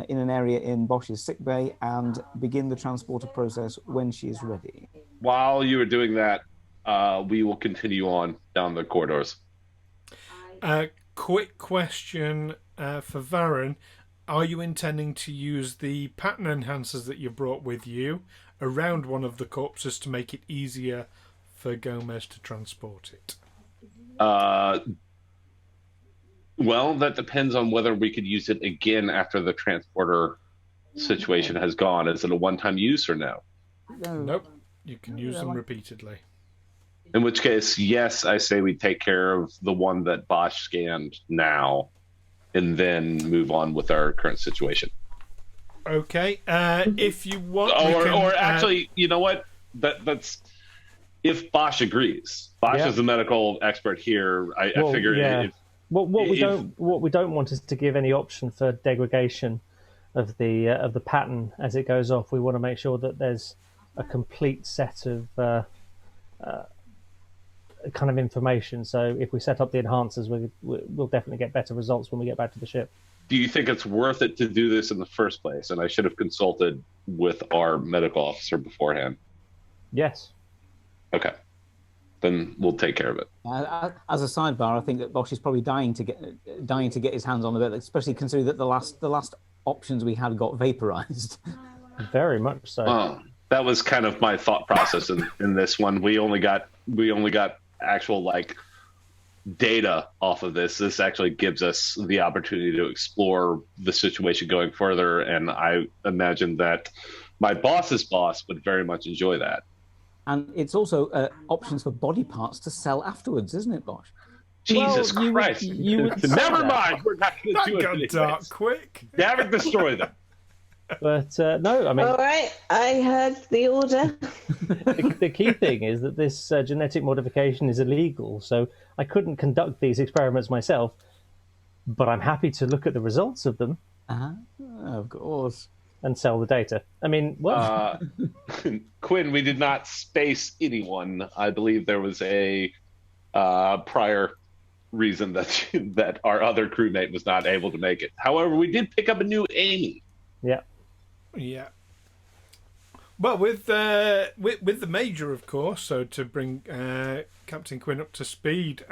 S2: in an area in Bosch's sickbay and begin the transporter process when she is ready.
S3: While you are doing that, we will continue on down the corridors.
S1: Quick question for Varren. Are you intending to use the pattern enhancers that you brought with you around one of the corpses to make it easier for Gomez to transport it?
S3: Well, that depends on whether we could use it again after the transporter situation has gone. Is it a one-time use or no?
S1: Nope. You can use them repeatedly.
S3: In which case, yes, I say we take care of the one that Bosh scanned now and then move on with our current situation.
S1: Okay. If you want...
S3: Or actually, you know what? That's... If Bosh agrees. Bosh is the medical expert here. I figure...
S4: Yeah. What we don't want is to give any option for degradation of the pattern as it goes off. We want to make sure that there's a complete set of kind of information. So if we set up the enhancers, we'll definitely get better results when we get back to the ship.
S3: Do you think it's worth it to do this in the first place? And I should have consulted with our medical officer beforehand.
S4: Yes.
S3: Okay. Then we'll take care of it.
S2: As a sidebar, I think that Bosh is probably dying to get his hands on the bit, especially considering that the last options we had got vaporized.
S4: Very much so.
S3: That was kind of my thought process in this one. We only got actual data off of this. This actually gives us the opportunity to explore the situation going further, and I imagine that my boss's boss would very much enjoy that.
S2: And it's also options for body parts to sell afterwards, isn't it, Bosh?
S3: Jesus Christ! Never mind. We're not going to do it.
S1: That got dark quick.
S3: Never destroy them.
S4: But no, I mean...
S5: All right, I heard the order.
S4: The key thing is that this genetic modification is illegal, so I couldn't conduct these experiments myself, but I'm happy to look at the results of them.
S2: Of course.
S4: And sell the data. I mean, what?
S3: Quinn, we did not space anyone. I believe there was a prior reason that our other crewmate was not able to make it. However, we did pick up a new Amy.
S4: Yeah.
S1: Yeah. Well, with the Major, of course, so to bring Captain Quinn up to speed,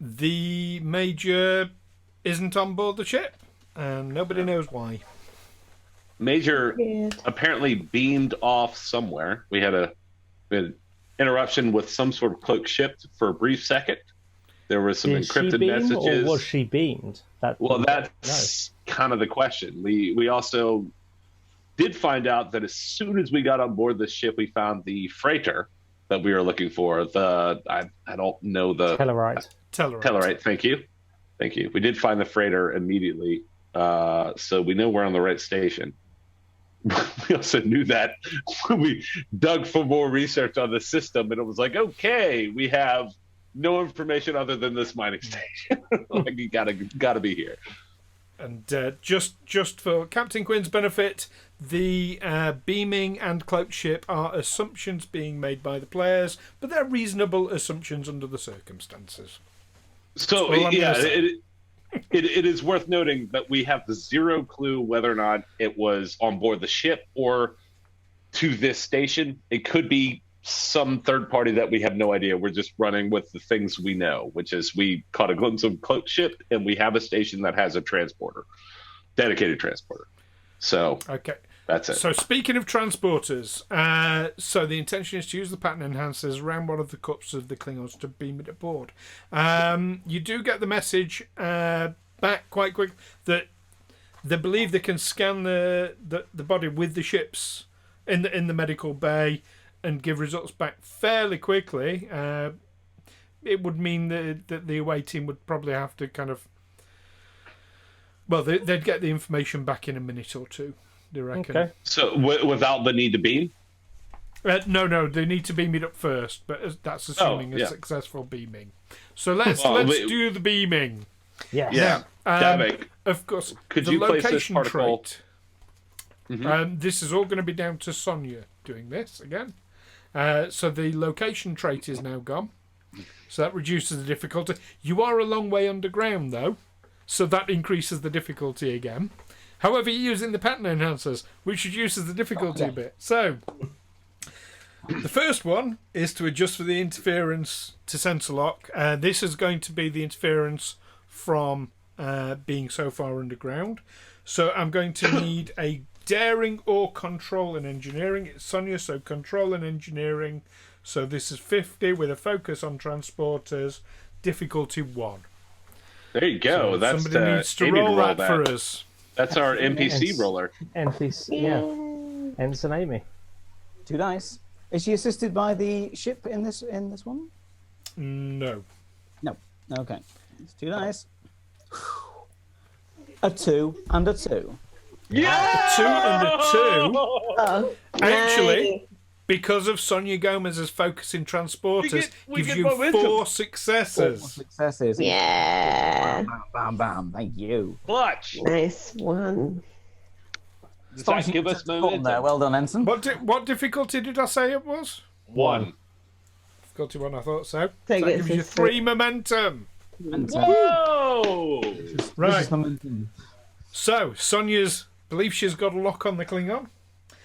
S1: the Major isn't on board the ship, and nobody knows why.
S3: Major apparently beamed off somewhere. We had an interruption with some sort of cloak ship for a brief second. There were some encrypted messages.
S4: Or was she beamed?
S3: That's kind of the question. We also did find out that as soon as we got on board the ship, we found the freighter that we were looking for. I don't know the Tellarite. Thank you. We did find the freighter immediately, so we know we're on the right station. We also knew that when we dug for more research on the system, and it was like, okay, we have no information other than this mining station. You gotta be here.
S1: And just for Captain Quinn's benefit, the beaming and cloaked ship are assumptions being made by the players, but they're reasonable assumptions under the circumstances.
S3: So it is worth noting that we have zero clue whether or not it was on board the ship or to this station. It could be some third party that we have no idea. We're just running with the things we know, which is we caught a glimpse of cloaked ship, and we have a station that has a dedicated transporter. So
S1: okay,
S3: that's it.
S1: So speaking of transporters, so the intention is to use the pattern enhancers around one of the cups of the Klingons to beam it aboard. You do get the message back quite quick that they believe they can scan the body with the ships in the medical bay and give results back fairly quickly. It would mean that the away team would probably have to kind of... Well, they'd get the information back in a minute or two, do you reckon?
S4: Okay.
S3: So without the need to beam?
S1: No, they need to beam it up first, but that's assuming a successful beaming. So let's do the beaming.
S4: Yes.
S3: Yeah. Davok,
S1: Of course,
S3: could
S1: the
S3: you place this
S1: location
S3: particle?
S1: trait. This is all going to be down to Sonia doing this again. So the location trait is now gone. So that reduces the difficulty. You are a long way underground, though, so that increases the difficulty again. However, you're using the pattern enhancers, which reduces the difficulty a bit. So the first one is to adjust for the interference to sensor lock. This is going to be the interference from being so far underground. So I'm going to need a daring or control and engineering. It's Sonia, so control and engineering. So this is 50 with a focus on transporters, difficulty 1.
S3: There you go.
S1: So
S3: That's
S1: somebody needs to
S3: Amy
S1: roll that
S3: that
S1: for us.
S3: That's our NPC roller.
S4: NPC, yeah. Ensign Amy.
S2: 2 dice. Is she assisted by the ship in this one?
S1: No.
S2: No. Okay. It's 2 dice. A 2 and a 2.
S3: Yeah!
S1: 2 and a 2.
S5: Oh,
S1: Actually, because of Sonia Gomez's focus in transporters,
S3: we
S1: gives
S3: get
S1: you
S3: momentum.
S1: 4
S2: 4
S1: successes.
S2: successes.
S5: yeah.
S2: Bam, bam, bam. Thank you.
S3: Clutch.
S5: Nice one.
S3: Does that give us momentum?
S2: There. Well done, Ensign.
S1: What difficulty did I say it was?
S3: 1.
S1: Difficulty 1, I thought so.
S5: Take
S1: So that
S5: it
S1: gives
S5: to
S1: you 3 momentum.
S3: Whoa!
S1: Right. So, Sonia's believes she's got a lock on the Klingon.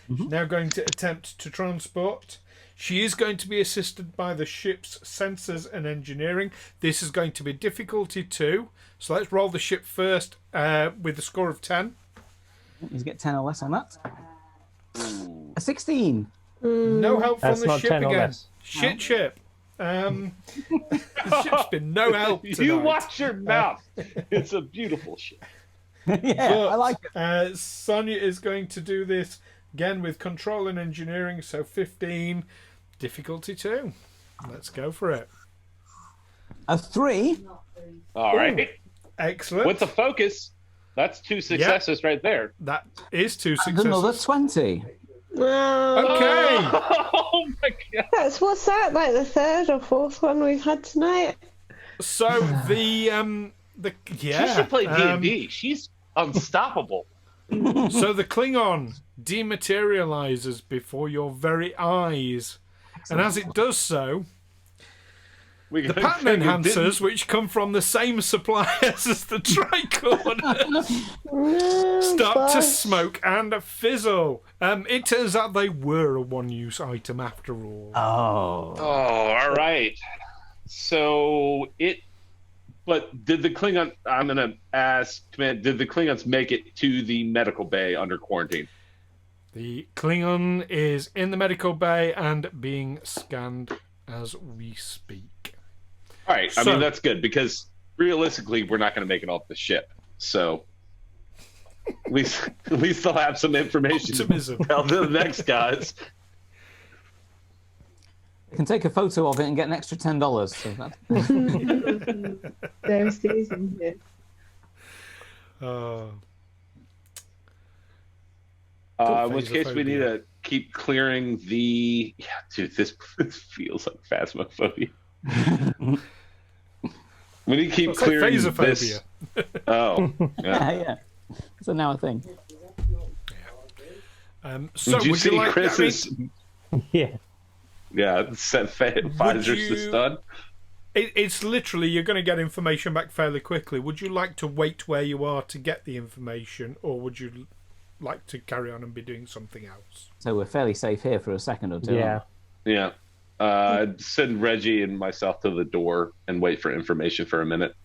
S1: She's now going to attempt to transport. She is going to be assisted by the ship's sensors and engineering. This is going to be difficulty 2. So let's roll the ship first with a score of 10.
S2: You get 10 or less on that. A 16.
S1: No help from
S4: That's
S1: the
S4: not
S1: ship
S4: 10 or
S1: again.
S4: less.
S1: Shit ship. The ship's been no help tonight.
S3: You watch your mouth. It's a beautiful ship.
S2: Yeah, I like it.
S1: Sonia is going to do this again with control and engineering, so 15, difficulty 2. Let's go for it.
S2: A 3.
S3: All right.
S1: Excellent.
S3: With the focus, that's 2 successes right there.
S1: That is 2
S2: And
S1: successes.
S2: another 20.
S1: Okay.
S3: Oh my god.
S5: What's that? Like the 3rd or 4th one we've had tonight?
S1: So the
S3: She should play D&D. She's unstoppable.
S1: so the Klingon dematerializes before your very eyes, and as it does so, the pattern enhancers, which come from the same suppliers as the tricorder, start to smoke and fizzle. It turns out they were a one-use item after all.
S2: Oh.
S3: Oh, all right. So but did the Klingon? I'm gonna ask, Command. Did the Klingons make it to the medical bay under quarantine?
S1: The Klingon is in the medical bay and being scanned as we speak.
S3: All right. I
S1: So-
S3: mean, that's good because realistically, we're not going to make it off the ship. So at least they'll have some information
S1: Optimism.
S3: to tell the next guys.
S2: You can take a photo of it and get an extra $10. So that...
S5: There's Susan here.
S3: In which case, we need to keep clearing the. Yeah, dude, this feels like phasmophobia. We need to keep
S1: It's like
S3: clearing
S1: phasophobia.
S3: this. Oh, yeah.
S2: yeah. It's now a thing.
S1: So
S3: Did you see
S1: like
S3: Chris's?
S4: Yeah.
S3: Yeah, set Pfizer's to stun.
S1: It's literally you're going to get information back fairly quickly. Would you like to wait where you are to get the information, or would you like to carry on and be doing something else?
S2: So we're fairly safe here for a second or two.
S4: Yeah.
S3: Yeah. Send Reggie and myself to the door and wait for information for a minute.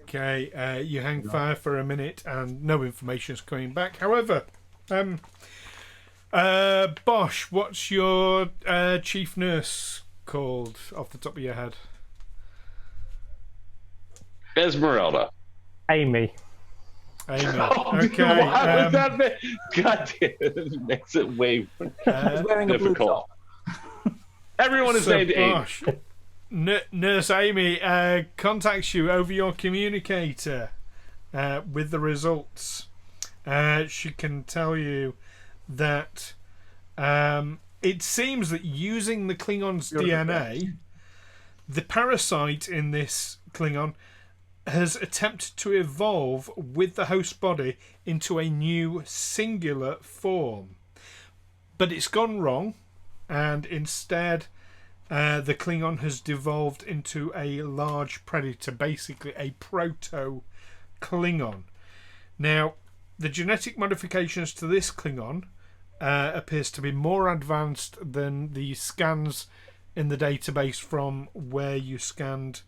S1: Okay, you hang fire for a minute and no information's coming back. However, Bosh, what's your chief nurse called off the top of your head?
S3: Esmeralda.
S4: Amy.
S1: Amy.
S3: Oh,
S1: Okay.
S3: why would that be? God damn it, makes it way
S2: He's wearing a blue
S3: difficult.
S2: top.
S3: Everyone is
S1: So
S3: named Amy.
S1: Bosh, Nurse Amy contacts you over your communicator with the results. She can tell you that it seems that using the Klingon's DNA, the parasite in this Klingon has attempted to evolve with the host body into a new singular form. But it's gone wrong, and instead the Klingon has devolved into a large predator, basically a proto-Klingon. Now, the genetic modifications to this Klingon appears to be more advanced than the scans in the database from where you scanned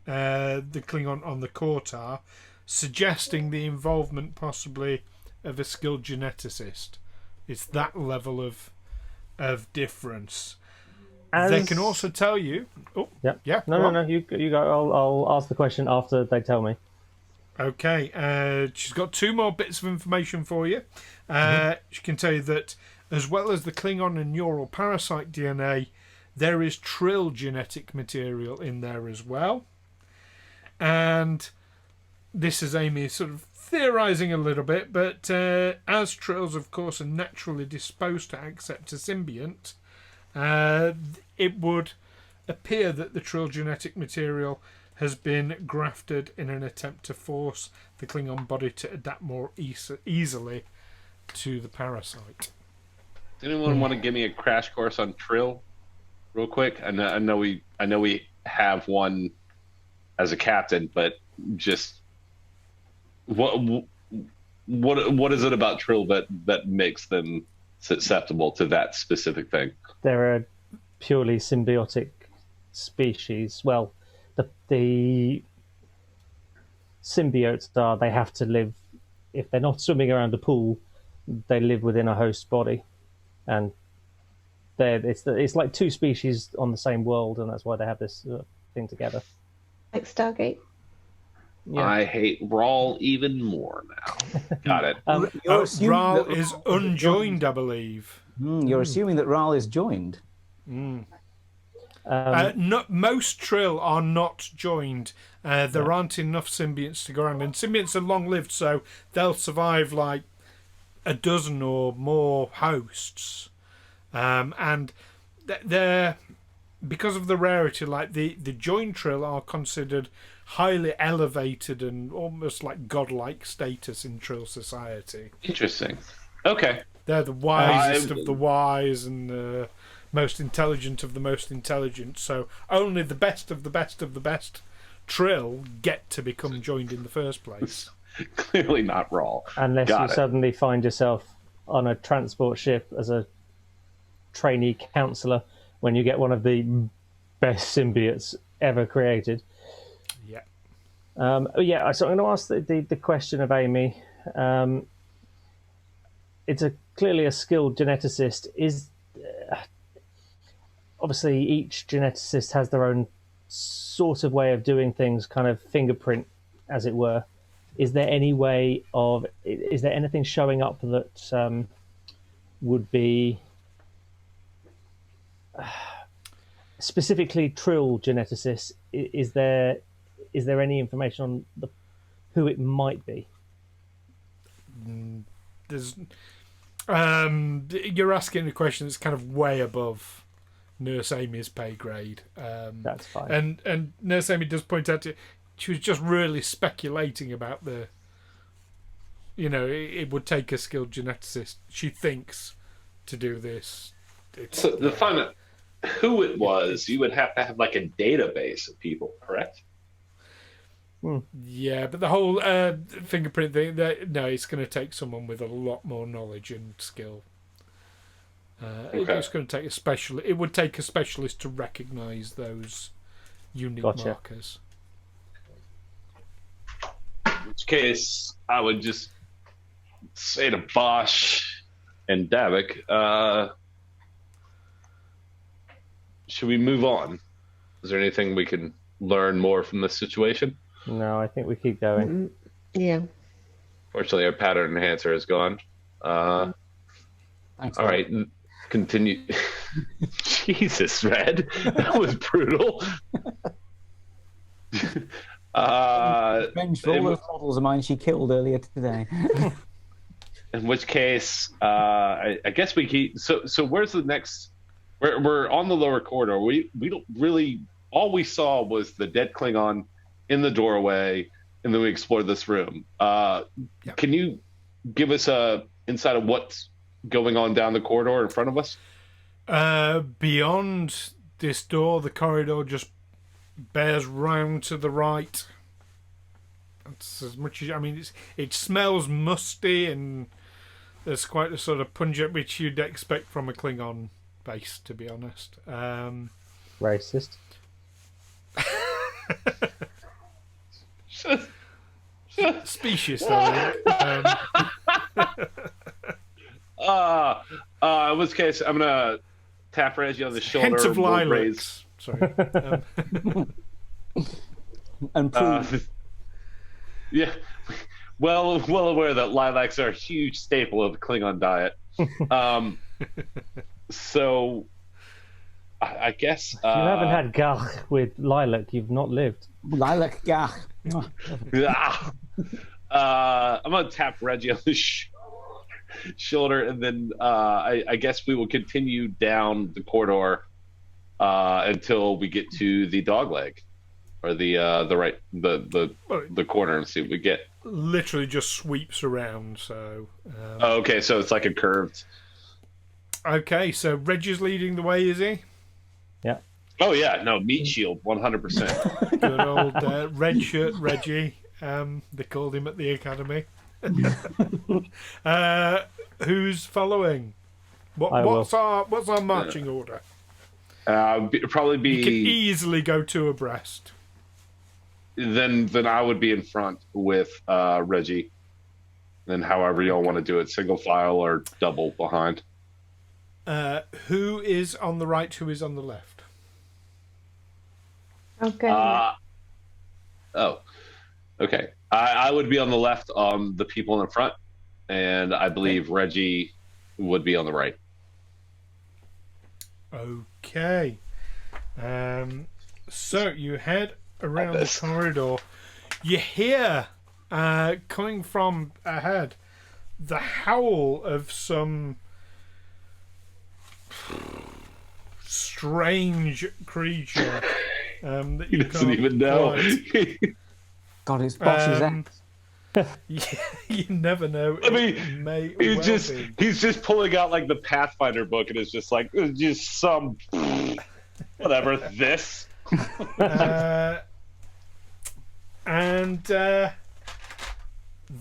S1: the Klingon on the Kortar, suggesting the involvement possibly of a skilled geneticist. It's that level of difference. They can also tell you. Oh, yeah.
S4: No. You go. I'll ask the question after they tell me.
S1: Okay. She's got 2 more bits of information for you. She can tell you that as well as the Klingon and neural parasite DNA, there is Trill genetic material in there as well. And this is Amy sort of theorising a little bit, but as Trills, of course, are naturally disposed to accept a symbiont, it would appear that the Trill genetic material has been grafted in an attempt to force the Klingon body to adapt more easily to the parasite.
S3: Does anyone want to give me a crash course on Trill, real quick? I know we have one as a captain, but just what is it about Trill that makes them susceptible to that specific thing?
S4: They're a purely symbiotic species. Well, the symbiotes they have to live. If they're not swimming around a pool, they live within a host body, and it's like 2 species on the same world, and that's why they have this thing together.
S5: Like Stargate.
S4: Yeah.
S3: I hate Wraal even more now. Got it.
S1: Wraal is unjoined, I believe.
S2: You're assuming that Wraal is joined.
S1: Most Trill are not joined. There aren't enough symbionts to go around, and symbionts are long-lived, so they'll survive like a dozen or more hosts. And they're, because of the rarity, like the joined Trill are considered highly elevated and almost like godlike status in Trill society.
S3: Interesting. Okay.
S1: They're the wisest of the wise and the most intelligent of the most intelligent. So only the best of the best of the best Trill get to become joined in the first place.
S3: Clearly not Wraal.
S4: Unless you suddenly find yourself on a transport ship as a trainee counsellor when you get one of the best symbiotes ever created.
S1: Yeah.
S4: So I'm going to ask the question of Amy. It's clearly a skilled geneticist. Obviously each geneticist has their own sort of way of doing things, kind of fingerprint, as it were. Is there anything showing up that would be specifically Trill geneticists? Is there any information on who it might be?
S1: There's you're asking a question that's kind of way above Nurse Amy's pay grade.
S4: That's fine.
S1: And Nurse Amy does point out she was just really speculating about it would take a skilled geneticist, she thinks, to do this.
S3: So the fun, who it was, you would have to have like a database of people, correct?
S1: Yeah, but the whole fingerprint thing, no, it's going to take someone with a lot more knowledge and skill. It's going to take a specialist. It would take a specialist to recognise those unique markers.
S3: In which case, I would just say to Bosh and Davok, should we move on? Is there anything we can learn more from this situation?
S4: No, I think we keep going.
S5: Yeah.
S3: Fortunately, our pattern enhancer is gone.
S2: Thanks.
S3: All right, continue. Jesus, Red, that was brutal.
S2: Revenge for all those models of mine she killed earlier today.
S3: In which case, I guess we keep. So where's the next? We're on the lower corridor. We don't really. All we saw was the dead Klingon in the doorway, and then we explored this room. Can you give us a insight of what's going on down the corridor in front of us?
S1: Beyond this door, the corridor just bears round to the right. That's as much as it smells musty, and there's quite a sort of pungent which you'd expect from a Klingon base, to be honest.
S4: Racist.
S1: Species, though.
S3: In which case, I'm gonna tap Reggie on the shoulder.
S1: Hint of
S3: we'll
S1: lilacs. Sorry.
S2: And prove.
S3: Yeah, well aware that lilacs are a huge staple of the Klingon diet. So, I guess
S4: If you haven't had gach with lilac, you've not lived.
S2: Lilac gach.
S3: I'm gonna tap Reggie on the shoulder, and then I guess we will continue down the corridor until we get to the dog leg, or the corner, and see what we get.
S1: Literally just sweeps around. So.
S3: Okay, so it's like a curved.
S1: Okay, so Reggie's leading the way, is he?
S4: Yeah.
S3: Oh yeah, no, meat shield, 100%.
S1: Good old red shirt Reggie. They called him at the academy. Who's following? What's our marching order?
S3: Probably be.
S1: You can easily go two abreast.
S3: Then I would be in front with Reggie. Then however y'all want to do it, single file or double behind.
S1: Who is on the right? Who is on the left?
S5: Okay.
S3: Okay. I would be on the left on the people in the front, and I believe Reggie would be on the right.
S1: Okay. So you head around the corridor. You hear, coming from ahead, the howl of some strange creature that you
S3: doesn't even know.
S2: God, it's Bosh's ex.
S1: You never know.
S3: I mean, he's just pulling out like the Pathfinder book, and it's just like just some whatever this.
S1: And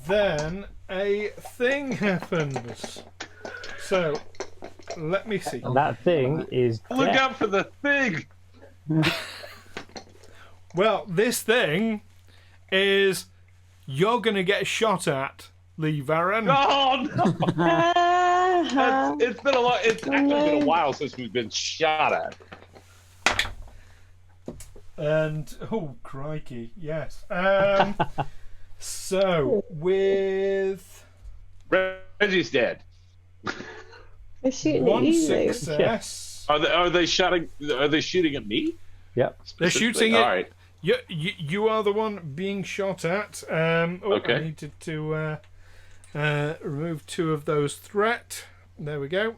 S1: then a thing happens. So let me see.
S4: That thing is
S3: Look
S4: death.
S3: out for the thing.
S1: Well, this thing is you're going to get shot at, Lee Varren.
S3: Oh no! It's been a lot. It's actually been a while since we've been shot at.
S1: And oh crikey, yes. So with
S3: Reggie's dead.
S5: They're shooting at
S1: one
S5: you.
S1: success,
S3: Are they shooting? Are they shooting at me?
S4: Yep.
S1: they're shooting
S3: All
S1: it.
S3: right.
S1: You are the one being shot at.
S3: Okay.
S1: I needed to remove two of those threat. There we go.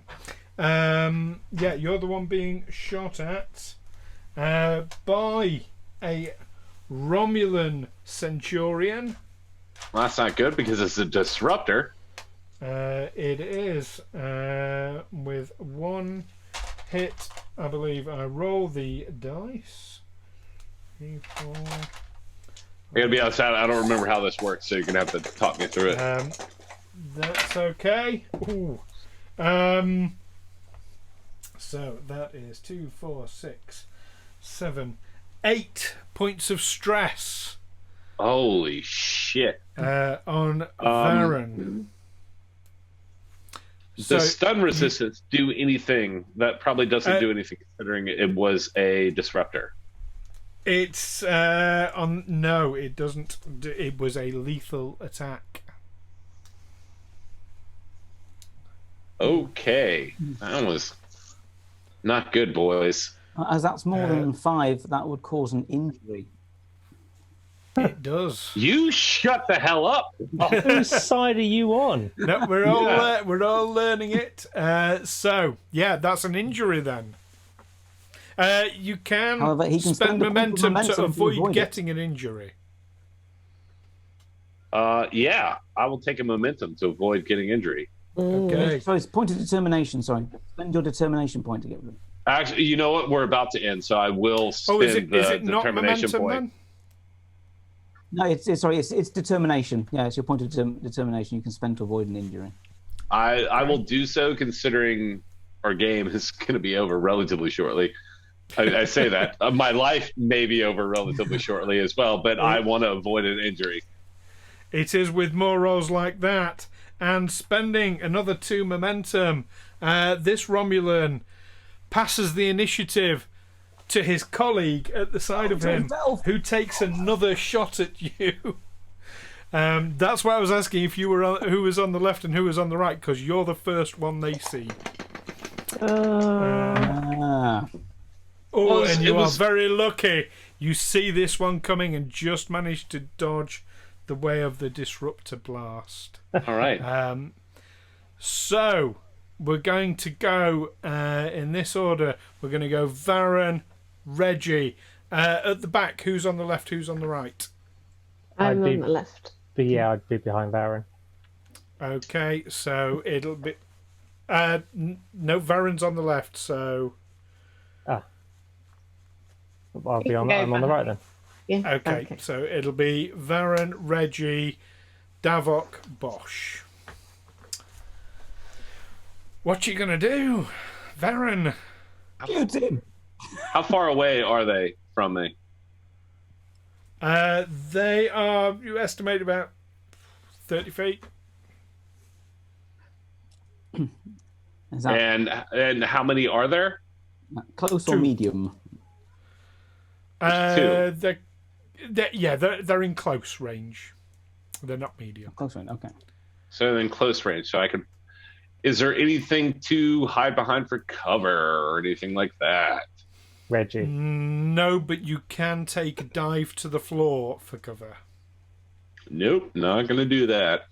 S1: Yeah, you're the one being shot at by a Romulan Centurion.
S3: Well, that's not good because it's a disruptor.
S1: It is with one hit, I believe. I roll the dice. 3, 4.
S3: I gotta be outside. I don't remember how this works, so you're gonna have to talk me through it.
S1: That's okay. Ooh. So that is 2, 4, 6, 7, 8 points of stress.
S3: Holy shit!
S1: On Varren.
S3: Does stun resistance do anything? That probably doesn't do anything, considering it was a disruptor.
S1: It's on. No, it doesn't. It was a lethal attack.
S3: Okay, that was not good, boys.
S2: As that's more than 5, that would cause an injury.
S1: It does.
S3: You shut the hell up.
S4: Whose side are you on?
S1: No, we're all learning it. So yeah, that's an injury then. You can,
S2: However, he can
S1: spend
S2: spend a point of
S1: momentum to
S2: momentum to
S1: avoid
S2: avoid it.
S1: getting an injury.
S3: Yeah, I will take a momentum to avoid getting injury.
S1: Okay.
S2: So it's point of determination. Sorry, spend your determination point to get rid of it.
S3: Actually, you know what? We're about to end, so I will spend
S1: Is it
S3: the
S1: not
S3: determination
S1: momentum
S3: point.
S1: then?
S2: No, it's determination. Yeah, it's your point of determination you can spend to avoid an injury.
S3: I will do so, considering our game is going to be over relatively shortly. I say that. My life may be over relatively shortly as well, but I want to avoid an injury.
S1: It is with more rolls like that and spending another 2 momentum. This Romulan passes the initiative to his colleague at the side of him, who takes another shot at you. That's why I was asking if you were who was on the left and who was on the right, because you're the first one they see. And you are very lucky. You see this one coming and just managed to dodge the way of the disruptor blast.
S3: All right.
S1: So we're going to go in this order. We're going to go Varren, Reggie. At the back, who's on the left, who's on the right?
S5: I'm on the left.
S4: But yeah, I'd be behind Varren.
S1: Okay, so it'll be... no, Varren's on the left, so...
S4: I'm on the right then.
S5: Yeah.
S1: Okay, so it'll be Varren, Reggie, Davok, Bosh. What you gonna do, Varren?
S2: Shoot him.
S3: How far away are they from me?
S1: They are, you estimate, about 30 feet.
S2: Is that
S3: And how many are there?
S2: close or
S1: 2.
S2: medium?
S3: Two.
S1: They're in close range. They're not medium.
S2: Close range. Okay.
S3: So in close range, so I can. Is there anything to hide behind for cover or anything like that?
S4: Reggie.
S1: No, but you can take a dive to the floor for cover.
S3: Nope, not gonna do that.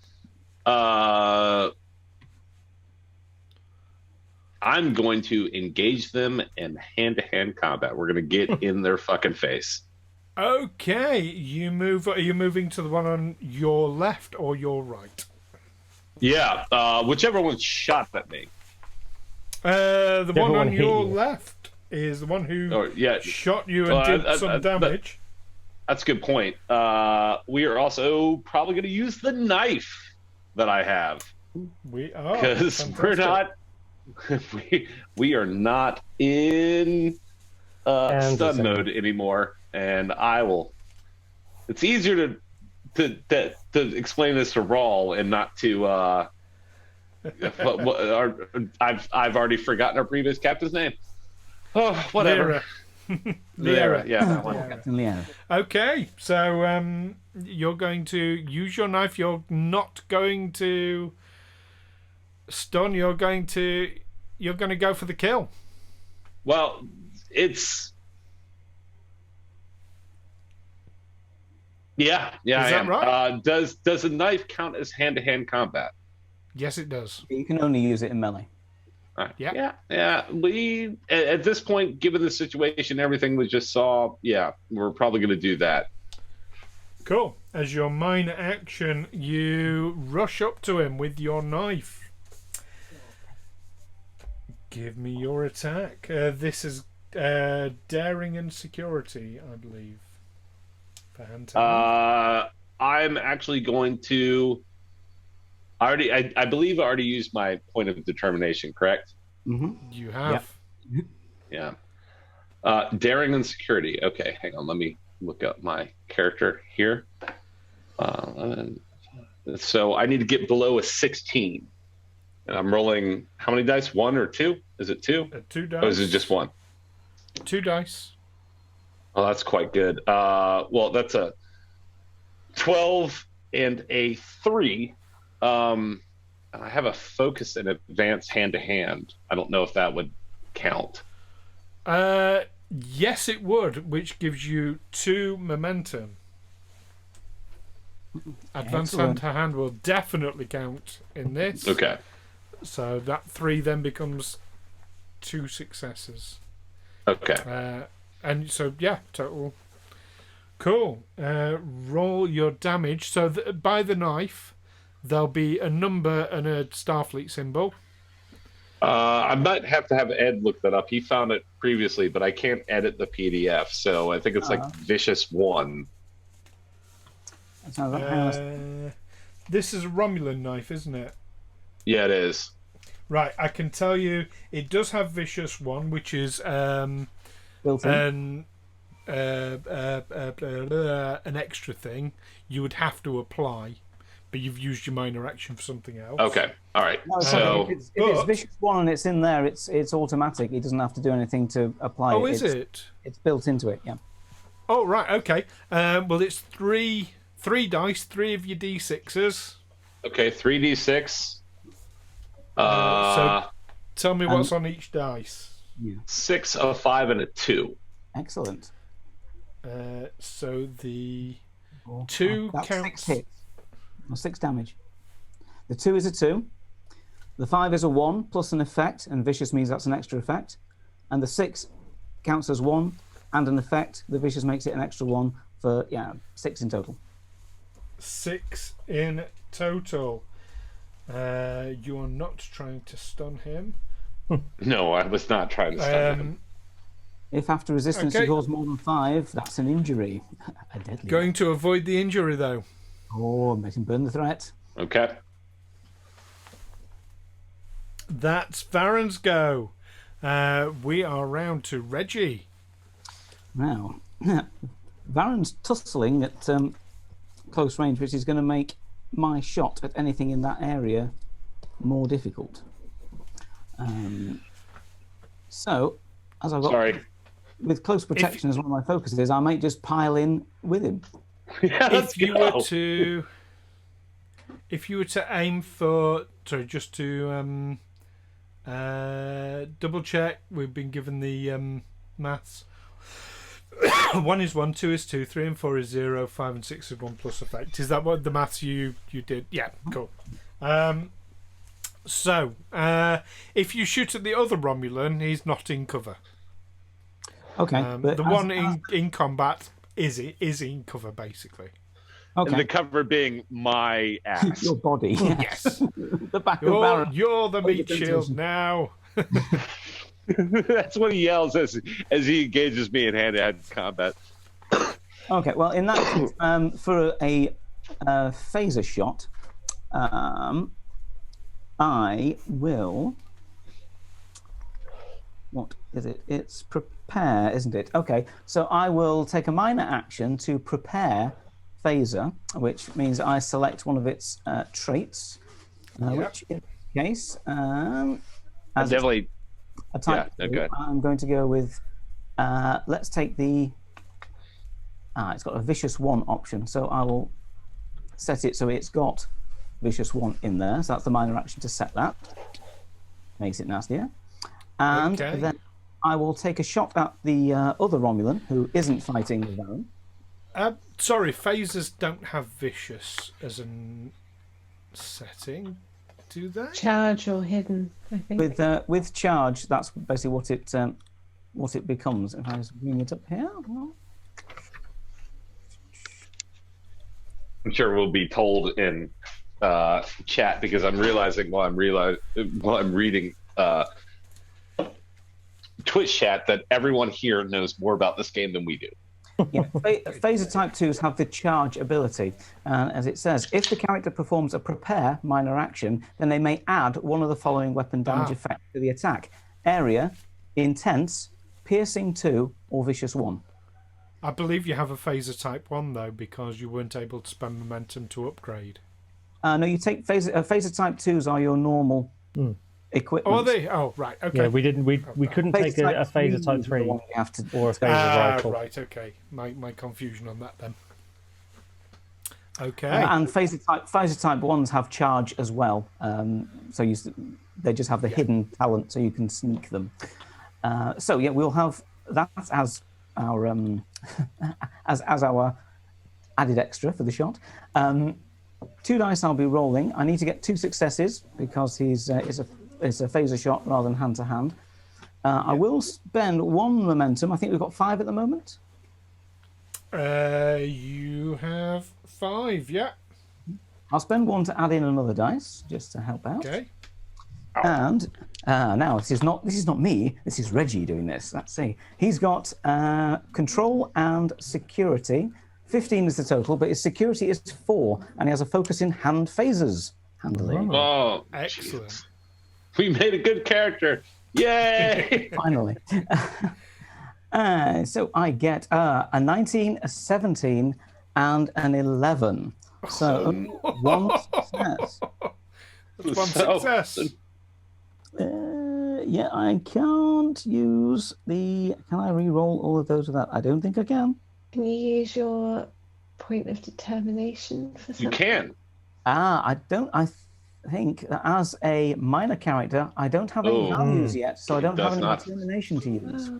S3: I'm going to engage them in hand-to-hand combat. We're gonna get in their fucking face.
S1: Okay, you move. Are you moving to the one on your left or your right?
S3: Yeah, whichever one shot at me.
S1: The one
S4: one
S1: on
S4: hit
S1: your
S4: you.
S1: left is the one who
S3: Or yeah,
S1: shot you and did some damage.
S3: that's a good point. We are also probably going to use the knife that I have
S1: We are
S3: because we're
S1: fantastic.
S3: not we are not in stun mode anymore, and I will. It's easier to explain this to Wraal and not to. I've already forgotten our previous captain's name. Oh, whatever.
S1: Liera.
S3: Yeah, that one.
S2: Captain Liera.
S1: Okay, so you're going to use your knife. You're not going to stun. You're going to go for the kill.
S3: Well, it's. Yeah,
S1: Is
S3: I
S1: that
S3: am.
S1: right?
S3: Does a knife count as hand-to-hand combat?
S1: Yes, it does.
S2: You can only use it in melee.
S1: Yeah.
S3: We at this point, given the situation, everything we just saw, we're probably going to do that.
S1: Cool. As your minor action, you rush up to him with your knife. Give me your attack. This is daring and security, I believe. For hand to hand.
S3: I'm actually going to. I believe I already used my point of determination, correct?
S2: Mm-hmm.
S1: You have.
S3: Yeah. Daring and security. Okay, hang on. Let me look up my character here. So I need to get below a 16. And I'm rolling how many dice? 1 or 2? Is it 2?
S1: 2 dice.
S3: Or is it just 1?
S1: 2 dice.
S3: Oh, that's quite good. Well, that's a 12 and a 3. I have a focus and advanced hand-to-hand. I don't know if that would count.
S1: Yes, it would, which gives you 2 momentum. Advanced
S2: Excellent.
S1: hand-to-hand will definitely count in this.
S3: Okay.
S1: So that 3 then becomes 2 successes.
S3: Okay.
S1: And so, yeah, total. Cool. Roll your damage. So by the knife, there'll be a number and a Starfleet symbol.
S3: I might have to have Ed look that up. He found it previously, but I can't edit the PDF, so I think it's like Vicious 1.
S1: This is a Romulan knife, isn't it?
S3: Yeah, it is.
S1: Right, I can tell you it does have Vicious 1, which is
S2: Built in.
S1: an extra thing you would have to apply, but you've used your minor action for something else.
S3: Okay. All right.
S2: No,
S3: So
S2: if it's Vicious 1 and it's in there, it's automatic. He doesn't have to do anything to apply
S1: Oh,
S2: it.
S1: is it?
S2: It's built into it, yeah.
S1: Oh, right, okay. Well, it's three dice, 3 of your D6s.
S3: okay, 3d6.
S1: So tell me what's on each dice.
S3: 6, a 5, and a 2.
S2: Excellent.
S1: So the
S2: Oh,
S1: 2
S2: that's
S1: counts.
S2: 6 hits. Or 6 damage. The 2 is a 2. The 5 is a 1 plus an effect, and Vicious means that's an extra effect. And the 6 counts as 1 and an effect. The Vicious makes it an extra 1 for, 6 in total.
S1: 6 in total. You are not trying to stun him.
S3: No, I was not trying to stun him.
S2: If after resistance
S1: Okay.
S2: he rolls more than 5, that's an injury. A deadly.
S1: Going to avoid the injury, though.
S2: Oh, make him burn the threat.
S3: Okay.
S1: That's Varren's go. We are round to Reggie.
S2: Now, Varren's tussling at close range, which is going to make my shot at anything in that area more difficult. So, as I've got
S3: Sorry.
S2: with close protection as one of my focuses, I might just pile in with him.
S3: Yeah, let's
S1: If you
S3: go.
S1: were to aim for, sorry, just to double check, we've been given the maths. 1 is 1, 2 is 2, 3 and 4 is 0, 5 and 6 is 1 plus effect. Is that what the maths you did? Yeah, cool. So, if you shoot at the other Romulan, he's not in cover.
S2: Okay. but
S1: The
S2: as-
S1: one in combat is in cover, basically.
S2: Okay.
S3: And the cover being my ass.
S2: Your body.
S1: Yes.
S2: The back of Varren.
S1: You're the meat
S2: attention.
S1: shield now.
S3: That's what he yells as he engages me in hand-to-hand combat.
S2: Okay, well, in that case, for a phaser shot, I will. What is it? It's prepare, isn't it? Okay, so I will take a minor action to prepare phaser, which means I select one of its traits, which in this case, as
S3: Definitely.
S2: a type,
S3: Yeah, okay.
S2: I'm going to go with. Let's take the. It's got a Vicious 1 option, so I will set it so it's got Vicious 1 in there. So that's the minor action to set that. Makes it nastier. And
S1: Okay.
S2: then I will take a shot at the other Romulan who isn't fighting with Varren.
S1: Sorry, phasers don't have vicious as a setting, do they?
S5: Charge or hidden, I think.
S2: With charge, that's basically what it becomes. If I just bring it up here. Well,
S3: I'm sure we'll be told in chat because I'm realizing while I'm reading Twitch chat that everyone here knows more about this game than we do.
S2: yeah, phaser type 2s have the charge ability. As it says, if the character performs a prepare minor action, then they may add one of the following weapon damage effects to the attack: area, intense, piercing 2, or vicious 1.
S1: I believe you have a phaser type 1 though, because you weren't able to spend momentum to upgrade.
S2: No, you take phaser type 2s are your normal equipment.
S1: Oh, are they? Oh, right. Okay.
S4: Yeah, we didn't. We couldn't take a phaser type 3
S2: You have to.
S4: or a phaser rifle.
S1: Right. Okay. My confusion on that then. Okay.
S2: And phaser type 1s have charge as well. So they just have the hidden talent, so you can sneak them. So yeah, we'll have that as our as our added extra for the shot. 2 dice I'll be rolling. I need to get 2 successes because it's a phaser shot rather than hand to hand. I will spend 1 momentum. I think we've got 5 at the moment.
S1: You have 5, yeah.
S2: I'll spend 1 to add in another dice just to help out.
S1: Okay.
S2: And now this is not me. This is Reggie doing this. Let's see. He's got control and security. 15 is the total, but his security is 4, and he has a focus in hand phasers. Handling.
S3: Oh,
S1: excellent.
S3: Jesus. We made a good character. Yay!
S2: Finally. So I get a 19, a 17, and an 11. So 1 success.
S1: That's 1 success.
S2: Yeah, I can't use the... Can I re-roll all of those with that? I don't think I can.
S5: Can you use your point of determination for something?
S3: You can.
S2: I don't... I think that as a minor character, I don't have any values yet, so I don't have any determination to use.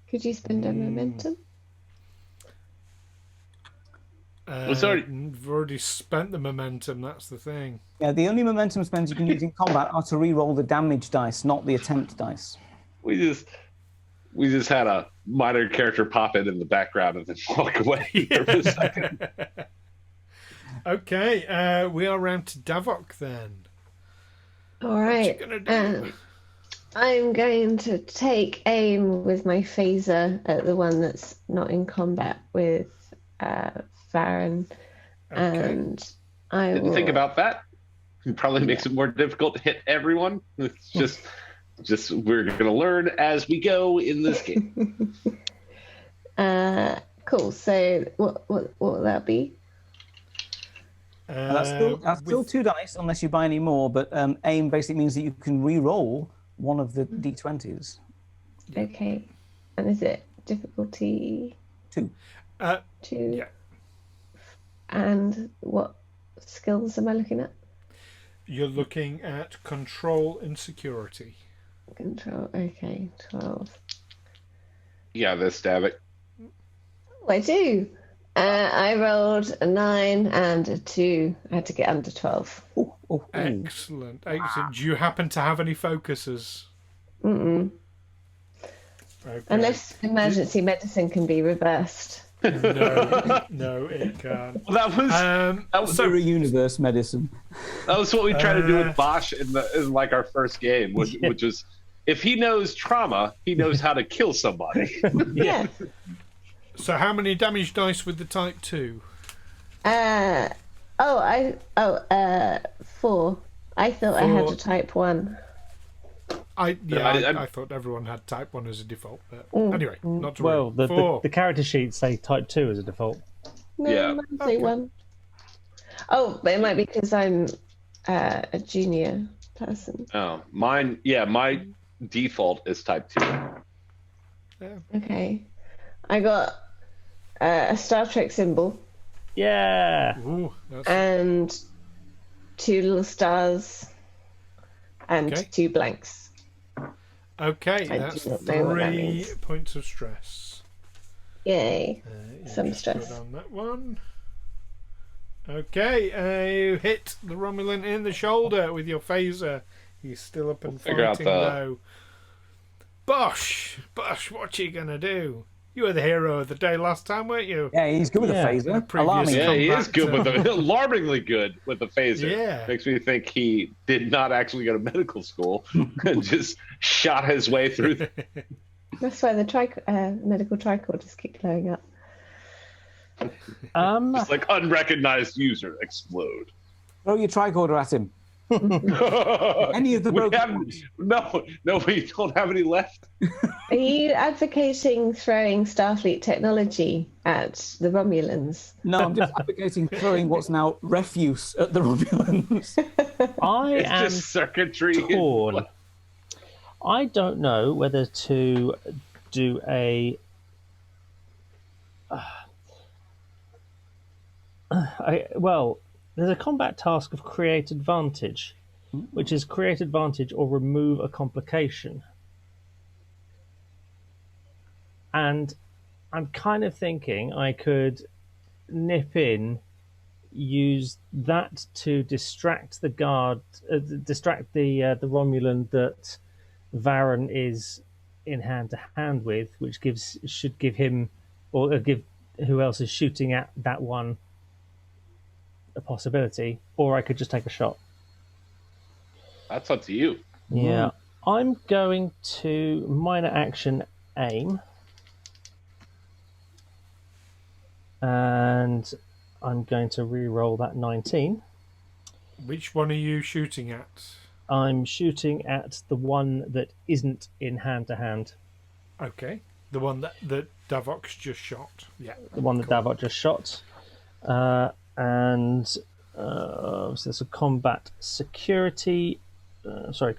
S5: Could you spend a momentum?
S1: We've already spent the momentum, that's the thing.
S2: Yeah, the only momentum spends you can use in combat are to re-roll the damage dice, not the attempt dice.
S3: We just had a minor character pop in the background and then walk away for a second.
S1: Okay, we are round to Davok then.
S5: All right.
S1: What you gonna do?
S5: I'm going to take aim with my phaser at the one that's not in combat with Varren, and I
S3: Didn't
S5: will...
S3: think about that. It probably makes it more difficult to hit everyone. It's just we're going to learn as we go in this game.
S5: Cool. So what will that be?
S2: That's still 2 dice unless you buy any more, but aim basically means that you can re-roll one of the d20s.
S5: Okay. And is it difficulty
S2: 2?
S5: 2.
S1: Yeah.
S5: And what skills am I looking at?
S1: You're looking at control and security.
S5: Control. Okay. 12.
S3: Yeah, this Davok.
S5: Oh, I do. I rolled a 9 and a 2. I had to get under 12.
S1: Excellent. Excellent. Do you happen to have any focuses?
S5: Okay. Unless emergency medicine can be reversed.
S1: No, it can't.
S3: Well, that was
S2: Mirror universe medicine.
S3: That was what we tried to do with Bosh in like our first game, which was if he knows trauma, he knows how to kill somebody.
S5: Yeah.
S1: So how many damage dice with the type 2?
S5: 4. I thought I had a type 1.
S1: I thought everyone had type 1 as a default, but anyway, not to worry.
S4: Well, the character sheets say type 2 as a default.
S5: No,
S3: Yeah.
S5: mine say 1. Oh, but it might be because I'm a junior person.
S3: Oh, mine. Yeah, my default is type 2.
S5: Okay. I got a Star Trek symbol.
S4: Yeah.
S1: Ooh,
S5: and 2 little stars and 2 blanks.
S1: Okay,
S5: I
S1: that's
S5: do not know what that
S1: 3
S5: means.
S1: points of stress.
S5: Yay. Some
S1: Just
S5: stress.
S1: put on that one. Okay, you hit the Romulan in the shoulder with your phaser. He's still up and
S3: figure out
S1: fighting though. Bosh, what you gonna do? You were the hero of the day last time, weren't you?
S2: Yeah, he's good with a phaser.
S1: Previous
S2: Alarming.
S3: Yeah, he is good with
S1: combat,
S3: the alarmingly good with the phaser.
S1: Yeah.
S3: Makes me think he did not actually go to medical school and just shot his way through.
S5: That's why the medical tricorders keep blowing up.
S3: Just like unrecognized user explode.
S2: Throw your tricorder at him. Any of the broken ones.
S3: No, we don't have any left.
S5: Are you advocating throwing Starfleet technology at the Romulans?
S2: No, I'm just advocating throwing what's now refuse at the Romulans.
S4: I am
S3: Just circuitry.
S4: torn. I don't know whether to do a. There's a combat task of create advantage, which is create advantage or remove a complication. And I'm kind of thinking I could nip in, use that to distract the guard, distract the Romulan that Varren is in hand to hand with, which should give him, or give who else is shooting at that one, a possibility. Or I could just take a shot.
S3: That's up to you.
S4: Yeah, I'm going to minor action aim, and I'm going to re-roll that 19.
S1: Which one are you shooting at?
S4: I'm shooting at the one that isn't in hand-to-hand.
S1: Okay. The one that Davok's just shot. Yeah.
S4: The one that Davok just shot. So there's a combat security...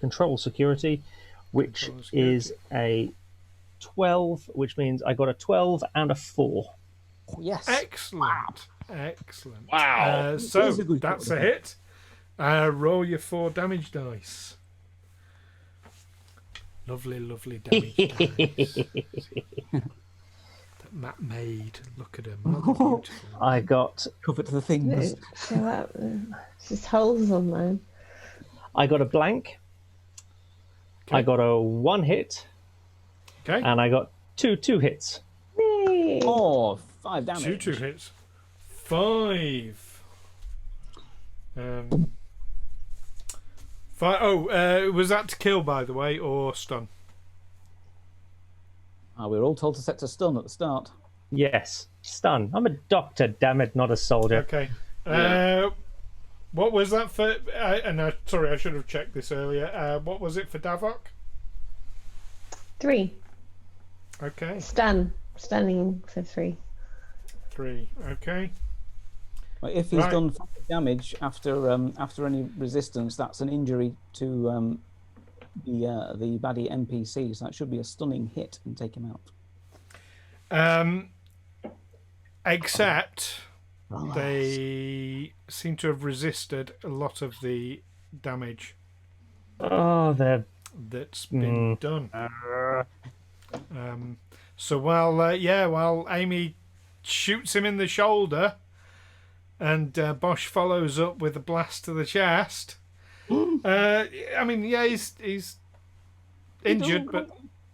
S4: control security, which is a 12, which means I got a 12 and a 4.
S2: Yes.
S1: Excellent. Excellent.
S3: Wow.
S1: So that's a hit. Roll your 4 damage dice. Lovely, lovely damage dice that Matt made. Look at him. Beautiful.
S4: I got
S2: Cover to the things.
S5: Show up. It's just holes on mine.
S4: I got a blank.
S1: Okay.
S4: I got a 1 hit.
S1: Okay.
S4: And I got two hits.
S5: Yay.
S2: Oh, 5 damage.
S1: 2 hits. 5. 5. Was that to kill, by the way, or stun?
S2: We were all told to set to stun at the start.
S4: Yes. Stun. I'm a doctor, damn it, not a soldier.
S1: Okay. What was that for? Sorry, I should have checked this earlier. What was it for Davok?
S5: 3.
S1: Okay.
S5: Stunning for 3.
S1: 3. Okay.
S2: Well, if he's
S1: Right.
S2: done 5 damage after any resistance, that's an injury to the baddie NPC, so that should be a stunning hit and take him out.
S1: Except they seem to have resisted a lot of the damage
S4: Oh, they're...
S1: that's been done. So while Amy shoots him in the shoulder, and Bosh follows up with a blast to the chest. He's injured, but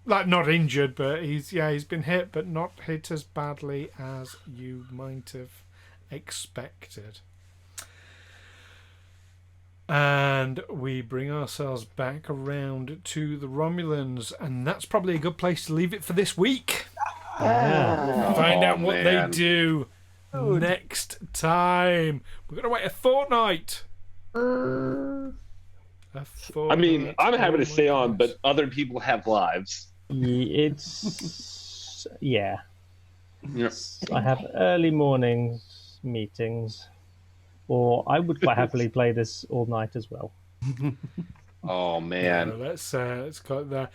S1: not injured, but he's been hit, but not hit as badly as you might have expected. And we bring ourselves back around to the Romulans, and that's probably a good place to leave it for this week. Find out what they do next time. We're going to wait a fortnight.
S3: I mean, I'm happy to stay on, but other people have lives.
S4: It's... yeah.
S3: Yep.
S4: I have early morning meetings. Or I would quite happily play this all night as well.
S3: Oh man,
S1: let's cut that.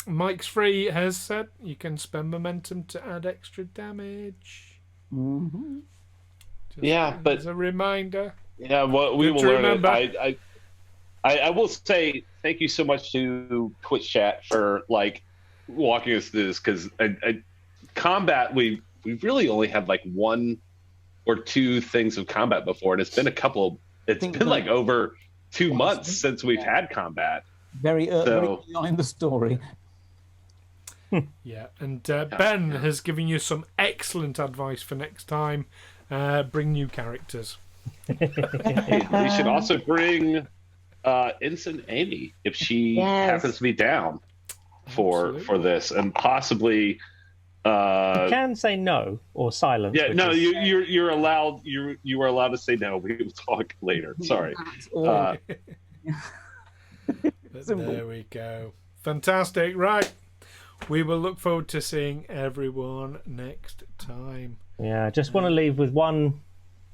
S1: Mike's Free has said you can spend momentum to add extra damage.
S2: Mm-hmm.
S3: but
S1: as a reminder.
S3: Yeah, well, we
S1: Good
S3: will
S1: to
S3: learn
S1: remember.
S3: it. I will say thank you so much to Twitch chat for walking us through this, because combat we really only had 1 or 2 things of combat before, and it's been over 2 months since we've had combat.
S2: Very early in the story.
S1: Yeah, and Ben has given you some excellent advice for next time. Bring new characters.
S3: We should also bring Ensign Amy if she happens to be down for this, and possibly.
S4: You can say no or silence.
S3: Yeah, no, you're allowed. You are allowed to say no. We will talk later. Sorry.
S1: But there we go. Fantastic. Right. We will look forward to seeing everyone next time.
S4: Yeah, I just want to leave with one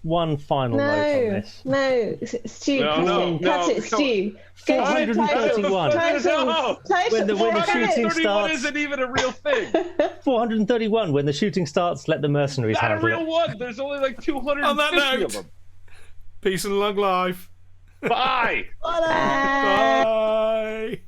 S4: final note on this.
S5: No, Stu, cut it, Stu.
S4: 431. When the shooting
S3: 431
S4: starts,
S3: isn't even a real thing.
S4: 431. When the shooting starts, let the mercenaries
S3: Not a
S4: handle
S3: real
S4: it.
S3: one. There's only 250
S1: On that note,
S3: of them.
S1: peace and long life.
S3: Bye.
S1: Bye.